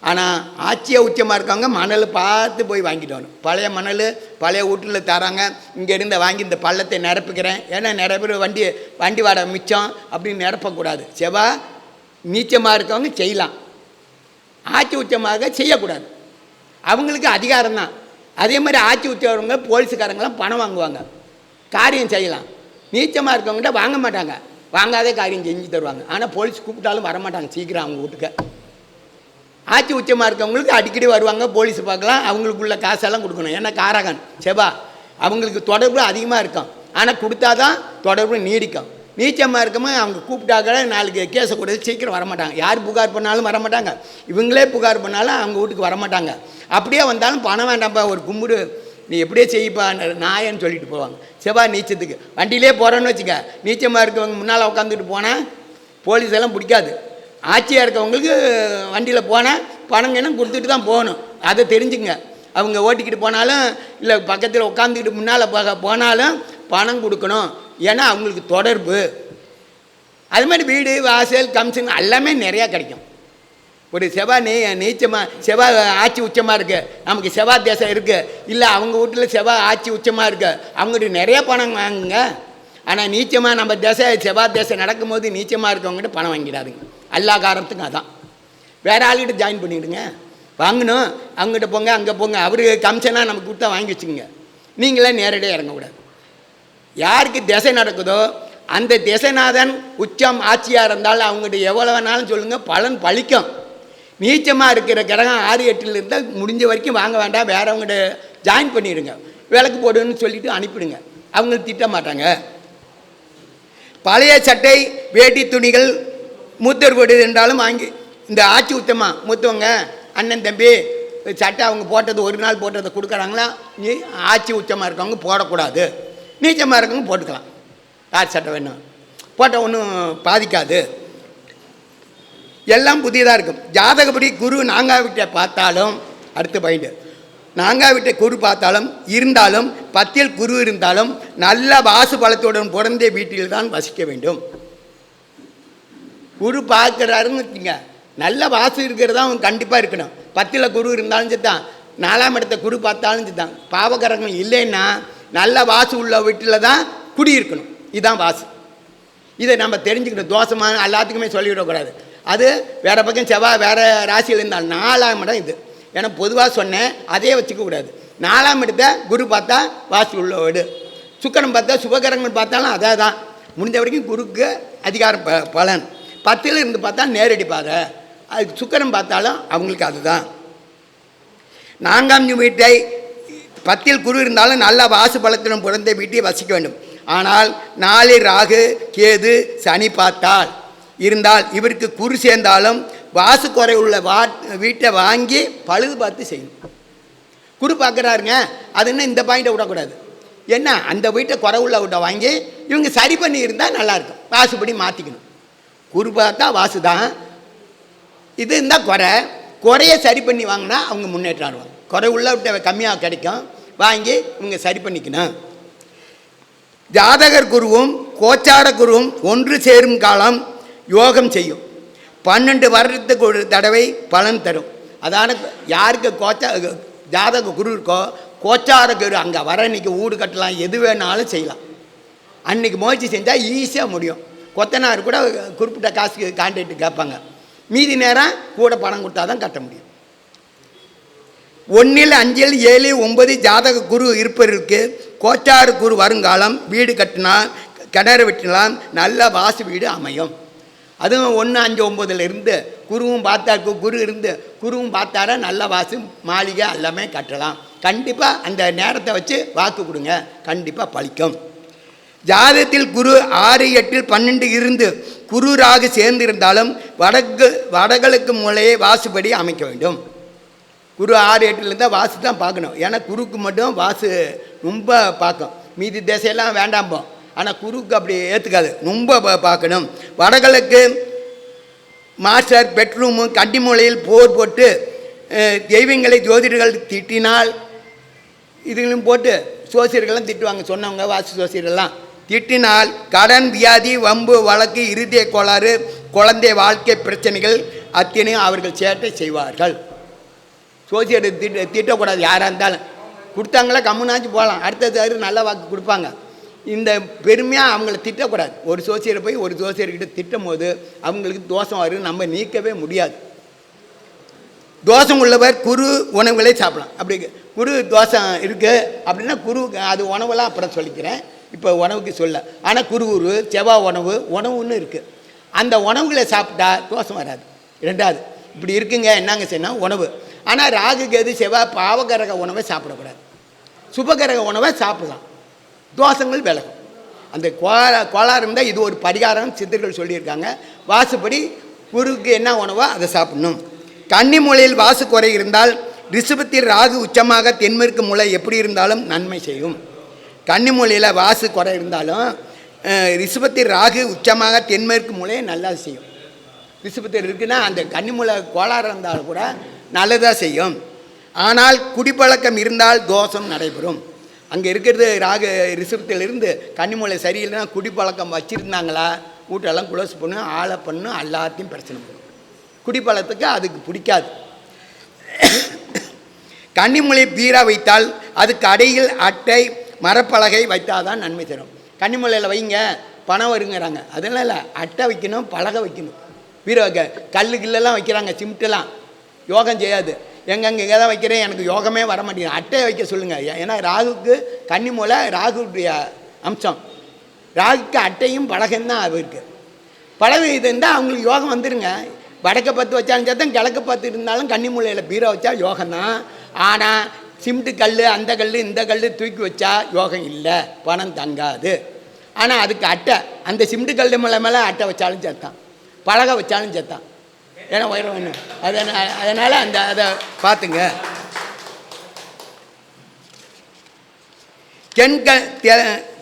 ஆனால் ஆட்சியாக உச்சமாக இருக்காங்க மணல் பார்த்து போய் வாங்கிட்டு வரணும். பழைய மணல் பழைய வீட்டில் தராங்க, இங்கேருந்து வாங்கி இந்த பள்ளத்தை நிரப்பிக்கிறேன். ஏன்னா நிறைய பேர் வண்டி வாடகை மிச்சம் அப்படின்னு நிரப்பக்கூடாது. செவ்வாய் நீச்சமாக இருக்கவங்க செய்யலாம், ஆட்சி உச்சமாக செய்யக்கூடாது. அவங்களுக்கு அதிகாரம் தான். அதே மாதிரி ஆட்சி உச்சவங்க போலீஸுக்காரங்களாம் பணம் வாங்குவாங்க, காரியம் செய்யலாம். நீச்சமாக இருக்கவங்ககிட்ட வாங்க மாட்டாங்க, வாங்காதே காரியம் செஞ்சு தருவாங்க. ஆனால் போலீஸ் கூப்பிட்டாலும் வரமாட்டாங்க சீக்கிரம் அவங்க வீட்டுக்கு. ஆட்சி உச்சமாக இருக்கவங்களுக்கு அடிக்கடி வருவாங்க, போலீஸ் பார்க்கலாம், அவங்களுக்குள்ள காசெல்லாம் கொடுக்கணும். ஏன்னா காரகன் செவ்வா அவங்களுக்கு தொடர்பு அதிகமாக இருக்கும். ஆனால் கொடுத்தா தான் தொடர்பு நீடிக்கும். நீச்சமாக இருக்கமா அவங்க கூப்பிட்டாக்க நாளைக்கு கேஸை கொடுத்து சீக்கிரம் வரமாட்டாங்க. யார் புகார் பண்ணாலும் வரமாட்டாங்க, இவங்களே புகார் பண்ணாலும் அவங்க வீட்டுக்கு வரமாட்டாங்க. அப்படியே வந்தாலும் பணம் வேண்டாம்ப்பா, ஒரு கும்பிடு நீ எப்படியே செய்யப்பா நாயன்னு சொல்லிட்டு போவாங்க. செவ்வாய் நீச்சத்துக்கு வண்டியிலே போகிறோன்னு வச்சுக்க, நீச்சமாக இருக்கவங்க முன்னால் உட்காந்துட்டு போனால் போலீஸ் எல்லாம் பிடிக்காது. ஆட்சியாக இருக்கவங்களுக்கு வண்டியில் போனால் பணங்கன்னா கொடுத்துட்டு தான் போகணும், அதை தெரிஞ்சுங்க. அவங்க ஓட்டிக்கிட்டு போனாலும் இல்லை பக்கத்தில் உட்காந்துக்கிட்டு முன்னால் போனாலும் பணம் கொடுக்கணும். ஏன்னா அவங்களுக்கு தொடர்பு. அது மாதிரி வீடு வாசல் கமிஷன் எல்லாமே நிறையா கிடைக்கும். ஒரு செவ்வாய் நீச்சமாக செவ்வாய் ஆட்சி உச்சமாக இருக்குது, நமக்கு செவ்வாய் தேசம் இருக்குது, இல்லை அவங்க வீட்டில் செவ்வாய் ஆட்சி உச்சமாக இருக்குது, அவங்ககிட்ட நிறைய பணம் வாங்குங்க. ஆனால் நீச்சமாக நம்ம செவ்வாய் தேசம் நடக்கும்போது நீச்சமாக இருக்கவங்ககிட்ட பணம் வாங்கிடாதுங்க. எல்லா காரணத்துக்கும் அதான். வேறு ஆளுகிட்ட ஜாயின் பண்ணிவிடுங்க, வாங்கணும் அவங்ககிட்ட போங்க, அங்கே போங்க, அவரு கமிஷனாக நமக்கு கொடுத்தா வாங்கி வச்சுக்கோங்க. நீங்களே நேரடியாக இறங்கக்கூடாது. யாருக்கு திசை நடக்குதோ அந்த திசைநாதன் உச்சம் ஆட்சியாக இருந்தாலும் அவங்ககிட்ட எவ்வளோ வேணாலும் சொல்லுங்கள், பலன் பழிக்கும். நீச்சமாக இருக்கிற கிரகம் 6-8 இருந்தால் முடிஞ்ச வரைக்கும் வாங்க வேண்டாம், வேறவங்ககிட்ட ஜாயின் பண்ணிவிடுங்க, விளக்கு போடுன்னு சொல்லிவிட்டு அனுப்பிடுங்க, அவங்க திட்ட மாட்டாங்க. பழைய சட்டை வேட்டி துணிகள் மூத்தர் போடுது என்றாலும் வாங்கி இந்த ஆட்சி உத்தமாக மூத்தவங்க அண்ணன் தம்பி சட்டை அவங்க போட்டது ஒரு நாள் போட்டதை கொடுக்குறாங்களா, நீ ஆட்சி உச்சமாக இருக்கவங்க போடக்கூடாது, நீச்சமாக இருக்கவங்க போட்டுக்கலாம். யார் சட்டை வேணும் போட்டால் ஒன்றும் பாதிக்காது, எல்லாம் புதியதாக இருக்கும். ஜாதகப்படி குரு நாங்காவிட்ட பார்த்தாலும் அடுத்த பாயிண்ட், நாங்காவிட்ட குரு பார்த்தாலும் இருந்தாலும் 10ல் குரு இருந்தாலும் நல்ல வாசு பலத்துடன் பிறந்த வீட்டில் தான் வசிக்க வேண்டும். குரு பார்க்குறாருன்னு வச்சுங்க, நல்ல வாசு இருக்கிறதா அவன் கண்டிப்பாக இருக்கணும். 10ல் குரு இருந்தாலும் சரிதான், 4ஆம் இடத்த குரு பார்த்தாலும் சரிதான். பாவகரங்கள் இல்லைன்னா நல்ல வாசு உள்ள வீட்டில் தான் குடியிருக்கணும். இதுதான் வாசு. இதை நம்ம தெரிஞ்சுக்கணும். தோஷமான எல்லாத்துக்குமே சொல்லிவிடக்கூடாது. அது வேறு பக்கம் செவ்வாய் வேறு ராசியில் இருந்தால் 4ஆம் இடம் இது. ஏன்னா பொதுவாக சொன்னேன், அதே வச்சுக்க கூடாது. 4ஆம் இடத்தை குரு பார்த்தா வாசி உள்ள வீடு, சுக்கரம் பார்த்தா சுபகரங்கள் பார்த்தாலும் அதே தான். முடிஞ்ச வரைக்கும் குருக்கு அதிகாரம் பலன். 10ல் இருந்து பார்த்தா நேரடி பாதை, அது சுக்கரம் பார்த்தாலும் அவங்களுக்கு அதுதான். 4ஆம் வீட்டை 10ல் குரு இருந்தாலும் நல்ல வாசு பலத்துடன் பிறந்த வீட்டை வசிக்க வேண்டும். ஆனால் நாளில் ராகு கேது சனி பார்த்தால் இருந்தால் இவருக்கு குரு சேர்ந்தாலும் வாசு குறை உள்ள வீட்டை வாங்கி பழுது பார்த்து செய்யணும். குரு பார்க்குறாருங்க, அதுன்னு இந்த பாயிண்ட்டை விடக்கூடாது. என்ன அந்த வீட்டை குறை உள்ள வீட்டை வாங்கி இவங்க சரி பண்ணி இருந்தால் நல்லாயிருக்கும். வாசுபடி மாற்றிக்கணும். குரு பார்த்தா வாசு தான், இது இருந்தால் குறைய சரி பண்ணி வாங்கினா அவங்க முன்னேற்றம் ஆடுவாங்க. குறை உள்ள விட்ட கம்மியாக கிடைக்கும், வாங்கி இவங்க சரி பண்ணிக்கணும். ஜாதகர் குருவும் கோச்சார குருவும் ஒன்று சேரும் காலம் யோகம் செய்யும். 12 வருடத்துக்கு ஒரு தடவை பலன் தரும். அதான யாருக்கு ஜாதக குரு இருக்கோ கோச்சார குரு அங்கே வர இன்றைக்கி வீடு கட்டலாம், எது வேணாலும் செய்யலாம். அன்றைக்கி முயற்சி செஞ்சால் ஈஸியாக முடியும். கொத்தனார் கூட குறிப்பிட்ட காசுக்கு கான்ட்ராக்ட் கேட்பாங்க, மீதி நேரம் கூட பணம் கொடுத்தா தான் கட்ட முடியும். 1, 5, 7, 9 ஜாதக குரு இருப்பதற்கு கோச்சார குரு வருங்காலம் வீடு கட்டினால் கிணறு வெட்டினால் நல்ல வாசு வீடு அமையும். அதுவும் 1, 5, 9 இருந்து குருவும் குரு இருந்து குருவும் பார்த்தார நல்ல வாசு மாளிகை எல்லாமே கட்டலாம். கண்டிப்பாக அந்த நேரத்தை வச்சு வாக்கு கொடுங்க, கண்டிப்பாக பலிக்கும். ஜாதகத்தில் குரு 6, 8, 12 இருந்து குரு ராகு சேர்ந்து இருந்தாலும் வடகிழக்கு மூலையை வாசுபடி அமைக்க வேண்டும். குரு 6, 8 இருந்தால் வாசு தான் பார்க்கணும். ஏன்னா குருக்கு மட்டும் வாசு ரொம்ப பார்க்கும், மீதி திசையெல்லாம் வேண்டாம்போம். ஆனால் குருக்கு அப்படி ஏற்றுக்காது, ரொம்ப பார்க்கணும். வடகிழக்கு மாஸ்டர் பெட்ரூமு கண்டி மூலையில் போர் போட்டு தெய்வங்களை ஜோதிடர்கள் திட்டினால் இதுகளும் போட்டு சோசியர்கள்லாம் திட்டுவாங்க. சொன்னவங்க வாசு சோசியர்கள்லாம் திட்டினால் கடன், வியாதி, வம்பு, வழக்கு, இருதய கோளாறு, குழந்தை வாழ்க்கை பிரச்சனைகள் அத்தனையும் அவர்கள் சேட்டை செய்வார்கள். சோசியர் திட்டக்கூடாது. யாராக இருந்தாலும் கொடுத்தாங்களா கம்முனாச்சு போகலாம், அடுத்தது நல்ல வாக்கு கொடுப்பாங்க. இந்த பெருமையாக அவங்கள திட்டக்கூடாது. ஒரு சோசியரை போய் ஒரு சோசியர்கிட்ட திட்டும் போது அவங்களுக்கு தோஷம் வரும், நம்ம நீக்கவே முடியாது. தோஷம் உள்ளவர் குரு உணவுகளே சாப்பிடலாம். அப்படி குரு தோஷம் இருக்குது அப்படின்னா குரு அது உணவெல்லாம் அப்புறம் சொல்லிக்கிறேன், இப்போ உணவுக்கு சொல்ல. ஆனால் குரு செவ்வாய் உணவுன்னு இருக்குது. அந்த உணவுகளை சாப்பிட்டா தோஷம் வராது. 2வது இப்படி இருக்குங்க, என்னங்க செய்யணும் உணவு. ஆனால் ராகு கேது செவ்வாய் பாவகரக உணவை சாப்பிடக்கூடாது, சுபகரக உணவை சாப்பிடலாம், தோஷங்கள் விலகும். அந்த கோளாறு இருந்தால் இது ஒரு பரிகாரம் சித்தர்கள் சொல்லியிருக்காங்க. வாசுப்படி குருக்கு என்ன உணவோ அதை சாப்பிடணும். கன்னி மூலையில் வாசு குறை இருந்தால் ரிஷபத்தில் ராகு உச்சமாக தென்மேற்கு மூலை எப்படி இருந்தாலும் நன்மை செய்யும். கன்னி மூலையில் வாசு குறை இருந்தாலும் ரிஷபத்தில் ராகு உச்சமாக தென்மேற்கு மூலையை நல்லா செய்யும். ரிஷபத்தில் இருக்குன்னா அந்த கன்னி மூலை கோளாறு இருந்தாலும் கூட நல்லதாக செய்யும். ஆனால் குடிப்பழக்கம் இருந்தால் தோஷம் நடைபெறும். அங்கே இருக்கிறது ராகு ரிஷபத்தில் இருந்து கன்னிமூலை சரியில்லைன்னா குடிப்பழக்கம் வச்சுருந்தாங்களா வீட்டெல்லாம் குளோஸ் பண்ணும், ஆளை பண்ணும், எல்லாத்தையும் பிரச்சனை பண்ணும். குடிப்பழத்துக்கு அதுக்கு பிடிக்காது. கன்னிமூலை பீரா வைத்தால் அதுக்கு அடையில் அட்டை மரப்பலகை வைத்தால் தான் நன்மை தரும். கன்னிமூலையில் வைங்க பணம் வருங்கிறாங்க, அதெல்லாம் இல்லை, அட்டை வைக்கணும், பலகை வைக்கணும். பீரா வைக்க கல்லுக்கெல்லாம் வைக்கிறாங்க, சிமெண்ட்டெல்லாம் யோகம் செய்யாது. எங்கே தான் வைக்கிறேன், எனக்கு யோகமே வர மாட்டேங்குது, அட்டையை வைக்க சொல்லுங்கள். ஏன்னா ராகுக்கு கன்னி மூலை ராகுடைய அம்சம், ராகுக்கு அட்டையும் பலகையும் தான் இருக்குது. பலகை இது இருந்தால் அவங்களுக்கு யோகம் வந்துடுங்க. வடக்க பார்த்து வச்சாலும் சத்தம், கிழக்கு பார்த்து இருந்தாலும் கன்னி மூலையில் பீரோ வச்சா யோகம்தான். ஆனால் சிமெண்ட்டு கல் அந்த கல் இந்த கல் தூக்கி வச்சா யோகம் இல்லை, பணம் தங்காது. ஆனால் அதுக்கு அட்டை, அந்த சிமெண்ட்டு கல் மேலே அட்டை வச்சாலும் சத்தான், பலகை வச்சாலும் சத்தான், ஏன்னா உயரம் வேணும். அதனால் அதை பார்த்துங்க.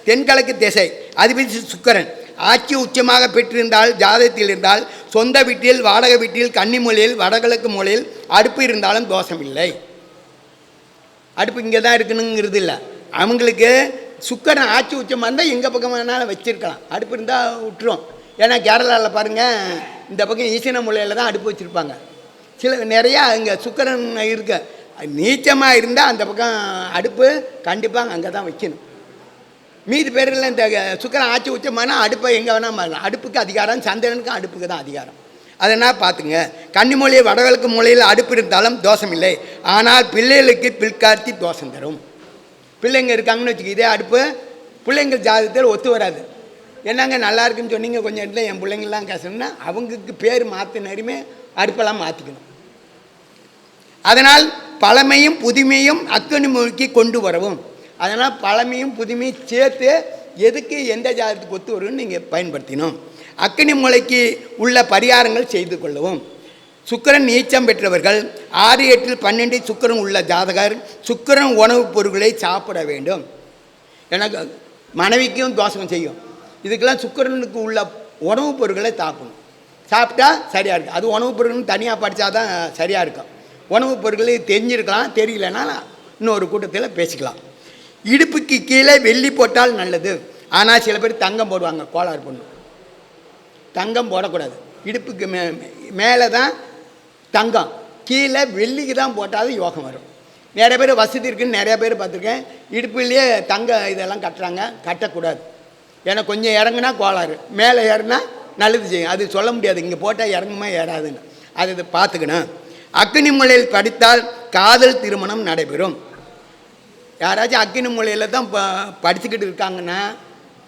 தென்கிழக்கு திசை அதிபதி சுக்கிரன் ஆட்சி உச்சமாக பெற்றிருந்தால் ஜாதகத்தில் இருந்தால் சொந்த வீட்டில் வாடகை வீட்டில் கன்னி மூலையில் வடகிழக்கு மூலையில் அடுப்பு இருந்தாலும் தோஷம் இல்லை. அடுப்பு இங்கே தான் இருக்கணுங்கிறது இல்லை. அவங்களுக்கு சுக்கிரன் ஆட்சி உச்சமாக இருந்தால் எங்கள் பக்கம் வேணாலும் வச்சுருக்கலாம், அடுப்பு இருந்தால் விட்டுரும். ஏன்னா கேரளாவில் பாருங்கள், இந்த பக்கம் ஈசன மூலையில் தான் அடுப்பு வச்சுருப்பாங்க. நிறையா இங்கே சுக்கிரன் இருக்க நீச்சமாக இருந்தால் அந்த பக்கம் அடுப்பு கண்டிப்பாக அங்கே தான் வைக்கணும். மீதி பேரில் இந்த சுக்கிரன் ஆட்சி உச்சமானா அடுப்பை எங்கே வேணால் மாறலாம். அடுப்புக்கு அதிகாரம், சந்திரனுக்கும் அடுப்புக்கு தான் அதிகாரம். அதனால் பார்த்துங்க. கன்னி மூலையை வடகிழக்கு மூலையில் அடுப்பு இருந்தாலும் தோஷம் இல்லை. ஆனால் பிள்ளைகளுக்கு பிற்கார்த்தி தோஷம் தரும். பிள்ளைங்க இருக்காங்கன்னு வச்சுக்க, இதே அடுப்பு பிள்ளைங்க ஜாதகத்தில் ஒத்து வராது. என்னங்க நல்லா இருக்குன்னு சொன்னீங்க, கொஞ்சம் இடத்துல என் பிள்ளைங்கள்லாம் கேசணும்னா அவங்களுக்கு பேர் மாற்றினருமே அடுப்பெல்லாம் மாற்றிக்கணும். அதனால் பழமையும் புதுமையும் அக்கனி மூழ்கி கொண்டு வரவும். அதனால் பழமையும் புதுமையும் சேர்த்து எதுக்கு எந்த ஜாதகத்துக்கு ஒத்து வரும்னு நீங்கள் பயன்படுத்தினோம். அக்கினி மூலைக்கு உள்ள பரிகாரங்கள் செய்து கொள்ளவும். சுக்கிரன் நீச்சம் பெற்றவர்கள் 6, 8, 12 சுக்கிரன் உள்ள ஜாதகர் சுக்கிரன் உணவுப் பொருட்களை சாப்பிட வேண்டும். எனக்கு மனைவிக்கும் தோஷம் செய்யும். இதுக்கெல்லாம் சுக்கிரனுக்கு உள்ள உணவுப் பொருட்களை சாப்பிடணும். சாப்பிட்டா சரியாக இருக்கும். அது உணவுப் பொருட்கள்னு தனியாக படித்தா தான் சரியாக இருக்கும். உணவுப் பொருட்களை தெரிஞ்சிருக்கலாம், தெரியலன்னா இன்னொரு கூட்டத்தில் பேசிக்கலாம். இடுப்புக்கு கீழே வெள்ளி போட்டால் நல்லது. ஆனால் சில பேர் தங்கம் போடுவாங்க, கோளாறு பண்ணும். தங்கம் போடக்கூடாது. இடுப்புக்கு மேலே தான் தங்கம், கீழே வெள்ளிக்கு தான் போட்டால் யோகம் வரும். நிறைய பேர் வசதி இருக்குன்னு நிறைய பேர் பார்த்துருக்கேன், இடுப்புலேயே தங்க இதெல்லாம் கட்டுறாங்க. கட்டக்கூடாது. ஏன்னா கொஞ்சம் இறங்குனா கோளாறு, மேலே ஏறுனா நல்லது செய்யும். அது சொல்ல முடியாது இங்கே போட்டால் இறங்குமா ஏறாதுன்னு. அது இதை பார்த்துக்கணும். அக்கினி மூலையில் படித்தால் காதல் திருமணம் நடைபெறும். யாராச்சும் அக்கினி மூலையில் தான் படிச்சுக்கிட்டு இருக்காங்கன்னா,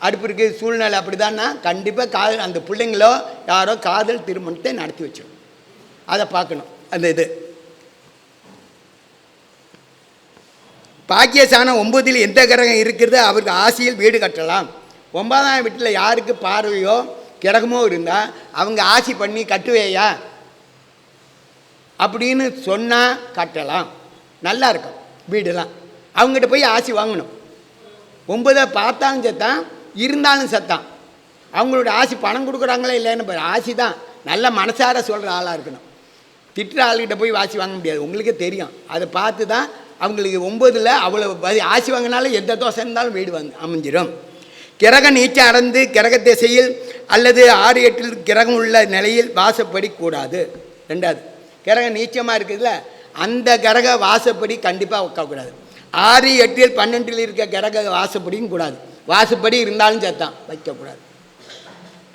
அடுப்பு இருக்குது சூழ்நிலை அப்படி தான்னா கண்டிப்பாக அந்த பிள்ளைங்களோ யாரோ காதல் திருமணத்தை நடத்தி வச்சிடும். அதை பார்க்கணும். அந்த இது பாக்கியஸ்தானம் 9ல் எந்த கிரகம் இருக்கிறது அவருக்கு ஆசையில் வீடு கட்டலாம். 9ஆம் வீட்டில் யாருக்கு பார்வையோ கிரகமோ இருந்தால் அவங்க ஆசை பண்ணி கட்டுவேயா அப்படின்னு சொன்னால் கட்டலாம். நல்லா இருக்கும் வீடெல்லாம். அவங்ககிட்ட போய் ஆசை வாங்கணும். 9 பார்த்தாலும் சத்தான், இருந்தாலும் சத்தான். அவங்களோட ஆசை பணம் கொடுக்குறாங்களே இல்லைன்னு ஆசை தான். நல்ல மனசார சொல்கிற ஆளாக இருக்கணும். திட்டுற ஆளுகிட்ட போய் ஆசை வாங்க முடியாது, உங்களுக்கே தெரியும். அதை பார்த்து தான் அவங்களுக்கு 9ல் அவ்வளோ ஆசை வாங்கினாலும் எந்த தோசை இருந்தாலும் வீடு அமைஞ்சிடும். கிரக நீச்சம் அடைந்து கிரக திசையில் அல்லது 6, 8 கிரகம் உள்ள நிலையில் வாசப்படி கூடாது. 2வது கிரக நீச்சமாக இருக்குதுல்ல, அந்த கிரக வாசப்படி கண்டிப்பாக வைக்கக்கூடாது. 6, 8, 12 இருக்க கிரக வாசப்படியும் கூடாது. வாசப்படி இருந்தாலும் சேர்த்தான் வைக்கக்கூடாது.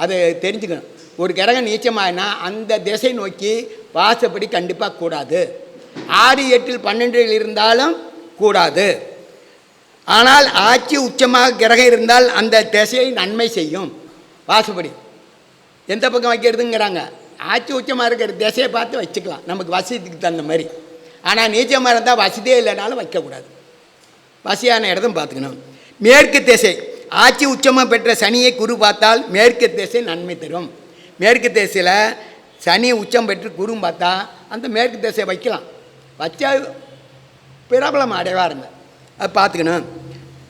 அதை தெரிஞ்சுக்கணும். ஒரு கிரகம் நீச்சமாகனா அந்த திசை நோக்கி வாசப்படி கண்டிப்பாக கூடாது. 6, 8, 12 இருந்தாலும் கூடாது. ஆனால் ஆட்சி உச்சமாக கிரகம் இருந்தால் அந்த திசையை நன்மை செய்யும். வாசப்படி எந்த பக்கம் வைக்கிறதுங்கிறாங்க. ஆட்சி உச்சமாக இருக்கிற திசையை பார்த்து வச்சுக்கலாம், நமக்கு வசதிக்கு தகுந்த மாதிரி. ஆனால் நீச்சமாக இருந்தால் வசதியே இல்லைனாலும் வைக்கக்கூடாது. வசதியான இடத்தும் பார்த்துக்கணும். மேற்கு திசை ஆட்சி உச்சமாக பெற்ற சனியை குரு பார்த்தால் மேற்கு திசை நன்மை தரும். மேற்கு திசையில் சனி உச்சம் பெற்று குரு பார்த்தா அந்த மேற்கு திசையை வைக்கலாம். வச்சா பிரபலம் அடைவாருங்க. அது பார்த்துக்கணும்.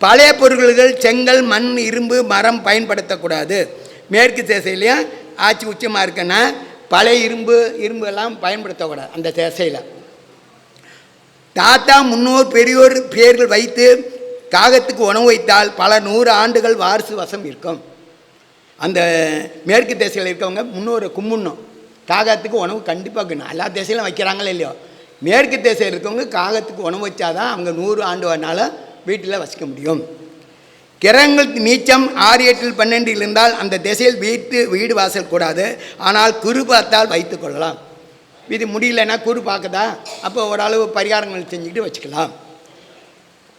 பழைய பொருள்கள் செங்கல், மண், இரும்பு, மரம் பயன்படுத்தக்கூடாது. மேற்கு திசையிலையும் ஆட்சி உச்சமாக இருக்குன்னா பழைய இரும்பு எல்லாம் பயன்படுத்தக்கூடாது அந்த திசையில். தாத்தா, முன்னோர், பெரியோர் பெயர்கள் வைத்து காகத்துக்கு உணவு வைத்தால் பல 100 ஆண்டுகள் வாரிசு வசம் இருக்கும். அந்த மேற்கு திசையில் இருக்கவங்க முன்னோரை கும்பிடணும். காகத்துக்கு உணவு கண்டிப்பாக வைக்கணும். எல்லா திசையிலும் வைக்கிறாங்களே இல்லையோ, மேற்கு திசையில் இருக்கவங்க காகத்துக்கு உணவு வச்சாதான் அவங்க 100 ஆண்டு வேணாலும் வீட்டில் வசிக்க முடியும். கிரகங்களுக்கு நீச்சம் 6, 8, 12 இருந்தால் அந்த திசையில் வீடு வாசல் கூடாது. ஆனால் குரு பார்த்தால் வைத்து கொள்ளலாம். இது முடியலன்னா குரு பார்க்குதா, அப்போ ஓரளவு பரிகாரங்கள் செஞ்சுக்கிட்டு வச்சுக்கலாம்.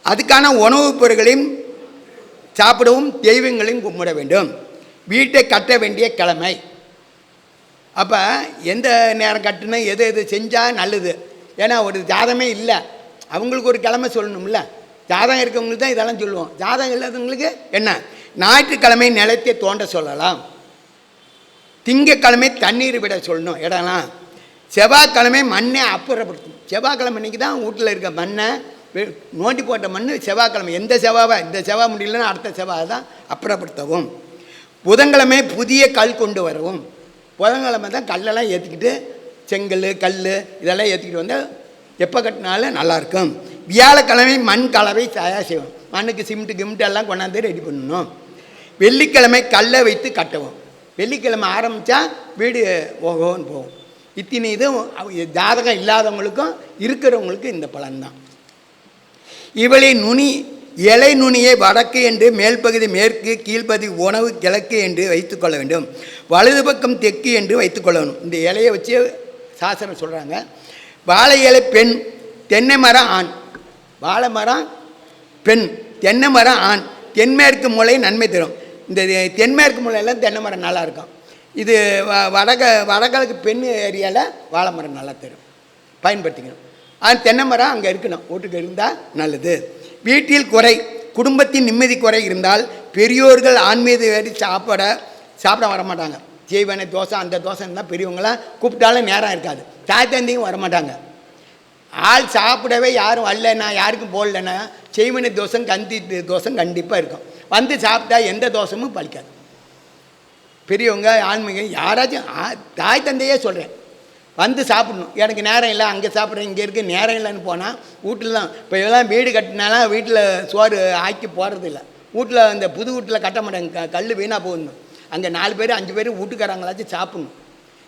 அதுக்கான உணவுப் பொருட்களையும் சாப்பிடவும் தெய்வங்களையும் கும்பிட வேண்டும். வீட்டை கட்ட வேண்டிய கிழமை. அப்போ எந்த நேரம் கட்டணும், எது செஞ்சால் நல்லது. ஏன்னா ஒரு ஜாதகமே இல்லை, அவங்களுக்கு ஒரு கிழமை சொல்லணும்ல. ஜாதகம் இருக்கவங்களுக்கு தான் இதெல்லாம் சொல்லுவோம். ஜாதகம் இல்லாதவங்களுக்கு என்ன, ஞாயிற்றுக்கிழமை நிலத்தை தோண்ட சொல்லலாம். திங்கக்கிழமை தண்ணீர் விட சொல்லணும் இடம்லாம். செவ்வாய்க்கிழமை மண்ணை அப்புறப்படுத்தணும். செவ்வாய்க்கிழமை அன்றைக்கி தான் வீட்டில் இருக்க மண்ணை நோண்டி போட்ட மண் செவ்வாய்க்கிழமை, எந்த செவ்வாவை இந்த செவ்வாய் முடியலன்னா அடுத்த செவ்வாய் தான் அப்புறப்படுத்தவும். புதன்கிழமை புதிய கல் கொண்டு வரவும். புதன்கிழமை தான் கல்லெல்லாம் ஏற்றிக்கிட்டு செங்கல் கல் இதெல்லாம் ஏற்றிக்கிட்டு வந்தால் எப்போ கட்டினாலும் நல்லாயிருக்கும். வியாழக்கிழமை மண் கலவை தயார் செய்வோம். மண்ணுக்கு சிமெண்ட்டு எல்லாம் கொண்டாந்து ரெடி பண்ணணும். வெள்ளிக்கிழமை கல்லை வைத்து கட்டவும். வெள்ளிக்கிழமை ஆரம்பித்தா வீடு ஓகோன்னு போகும். இத்தனை இதுவும் ஜாதகம் இல்லாதவங்களுக்கும் இருக்கிறவங்களுக்கும் இந்த பலன்தான். இவளை இலை நுனியை வடக்கு என்று, மேல்பகுதி மேற்கு, கீழ்ப்பகுதி உணவு கிழக்கு என்று வைத்துக்கொள்ள வேண்டும். வலது பக்கம் தெற்கு என்று வைத்துக்கொள்ளணும். இந்த இலையை வச்சு சாஸ்திரம் சொல்கிறாங்க. வாழை இலை பெண், தென்னை மரம் ஆண். வாழை மரம் பெண், தென்னை மரம் ஆண். தென்மேற்கு மூலை நன்மை தரும். இந்த தென்மேற்கு மூலையெல்லாம் தென்னை மரம் நல்லாயிருக்கும். இது வடகிழக்கு பெண் ஏரியாவில் வாழை மரம் நல்லா தரும், பயன்படுத்திக்கணும். அது தென்னை மரம் அங்கே இருக்கணும், வீட்டுக்கு இருந்தால் நல்லது. வீட்டில் குறை, குடும்பத்தின் நிம்மதி குறை இருந்தால் பெரியோர்கள் ஆன்மீக வேடி சாப்பிட வரமாட்டாங்க. ஜெய்வனை தோசை அந்த தோசை இருந்தால் பெரியவங்களாம் கூப்பிட்டாலும் நேரம் இருக்காது. தாய் தந்தையும் வரமாட்டாங்க. ஆள் சாப்பிடவே யாரும் வரலன்னா, யாருக்கும் போடலன்னா செய்வனை தோசம் கந்தி தோசம் கண்டிப்பாக இருக்கும். வந்து சாப்பிட்டா எந்த தோசமும் பழிக்காது. பெரியவங்க ஆன்மீகம் யாராச்சும் தாய் தந்தையே சொல்கிறேன், வந்து சாப்பிடணும். எனக்கு நேரம் இல்லை, அங்கே சாப்பிட்றேன், இங்கே இருக்குது, நேரம் இல்லைன்னு போனால் வீட்டில் தான். இப்போ இதெல்லாம் வீடு கட்டினாலாம் வீட்டில் சோறு ஆக்கி போடுறது இல்லை. வீட்டில் அந்த புது வீட்டில் கட்ட மாட்டாங்க, கல் வீணாக போகணும். அங்கே 4 பேர் 5 பேர் வீட்டுக்காரங்களாச்சும் சாப்பிடணும்.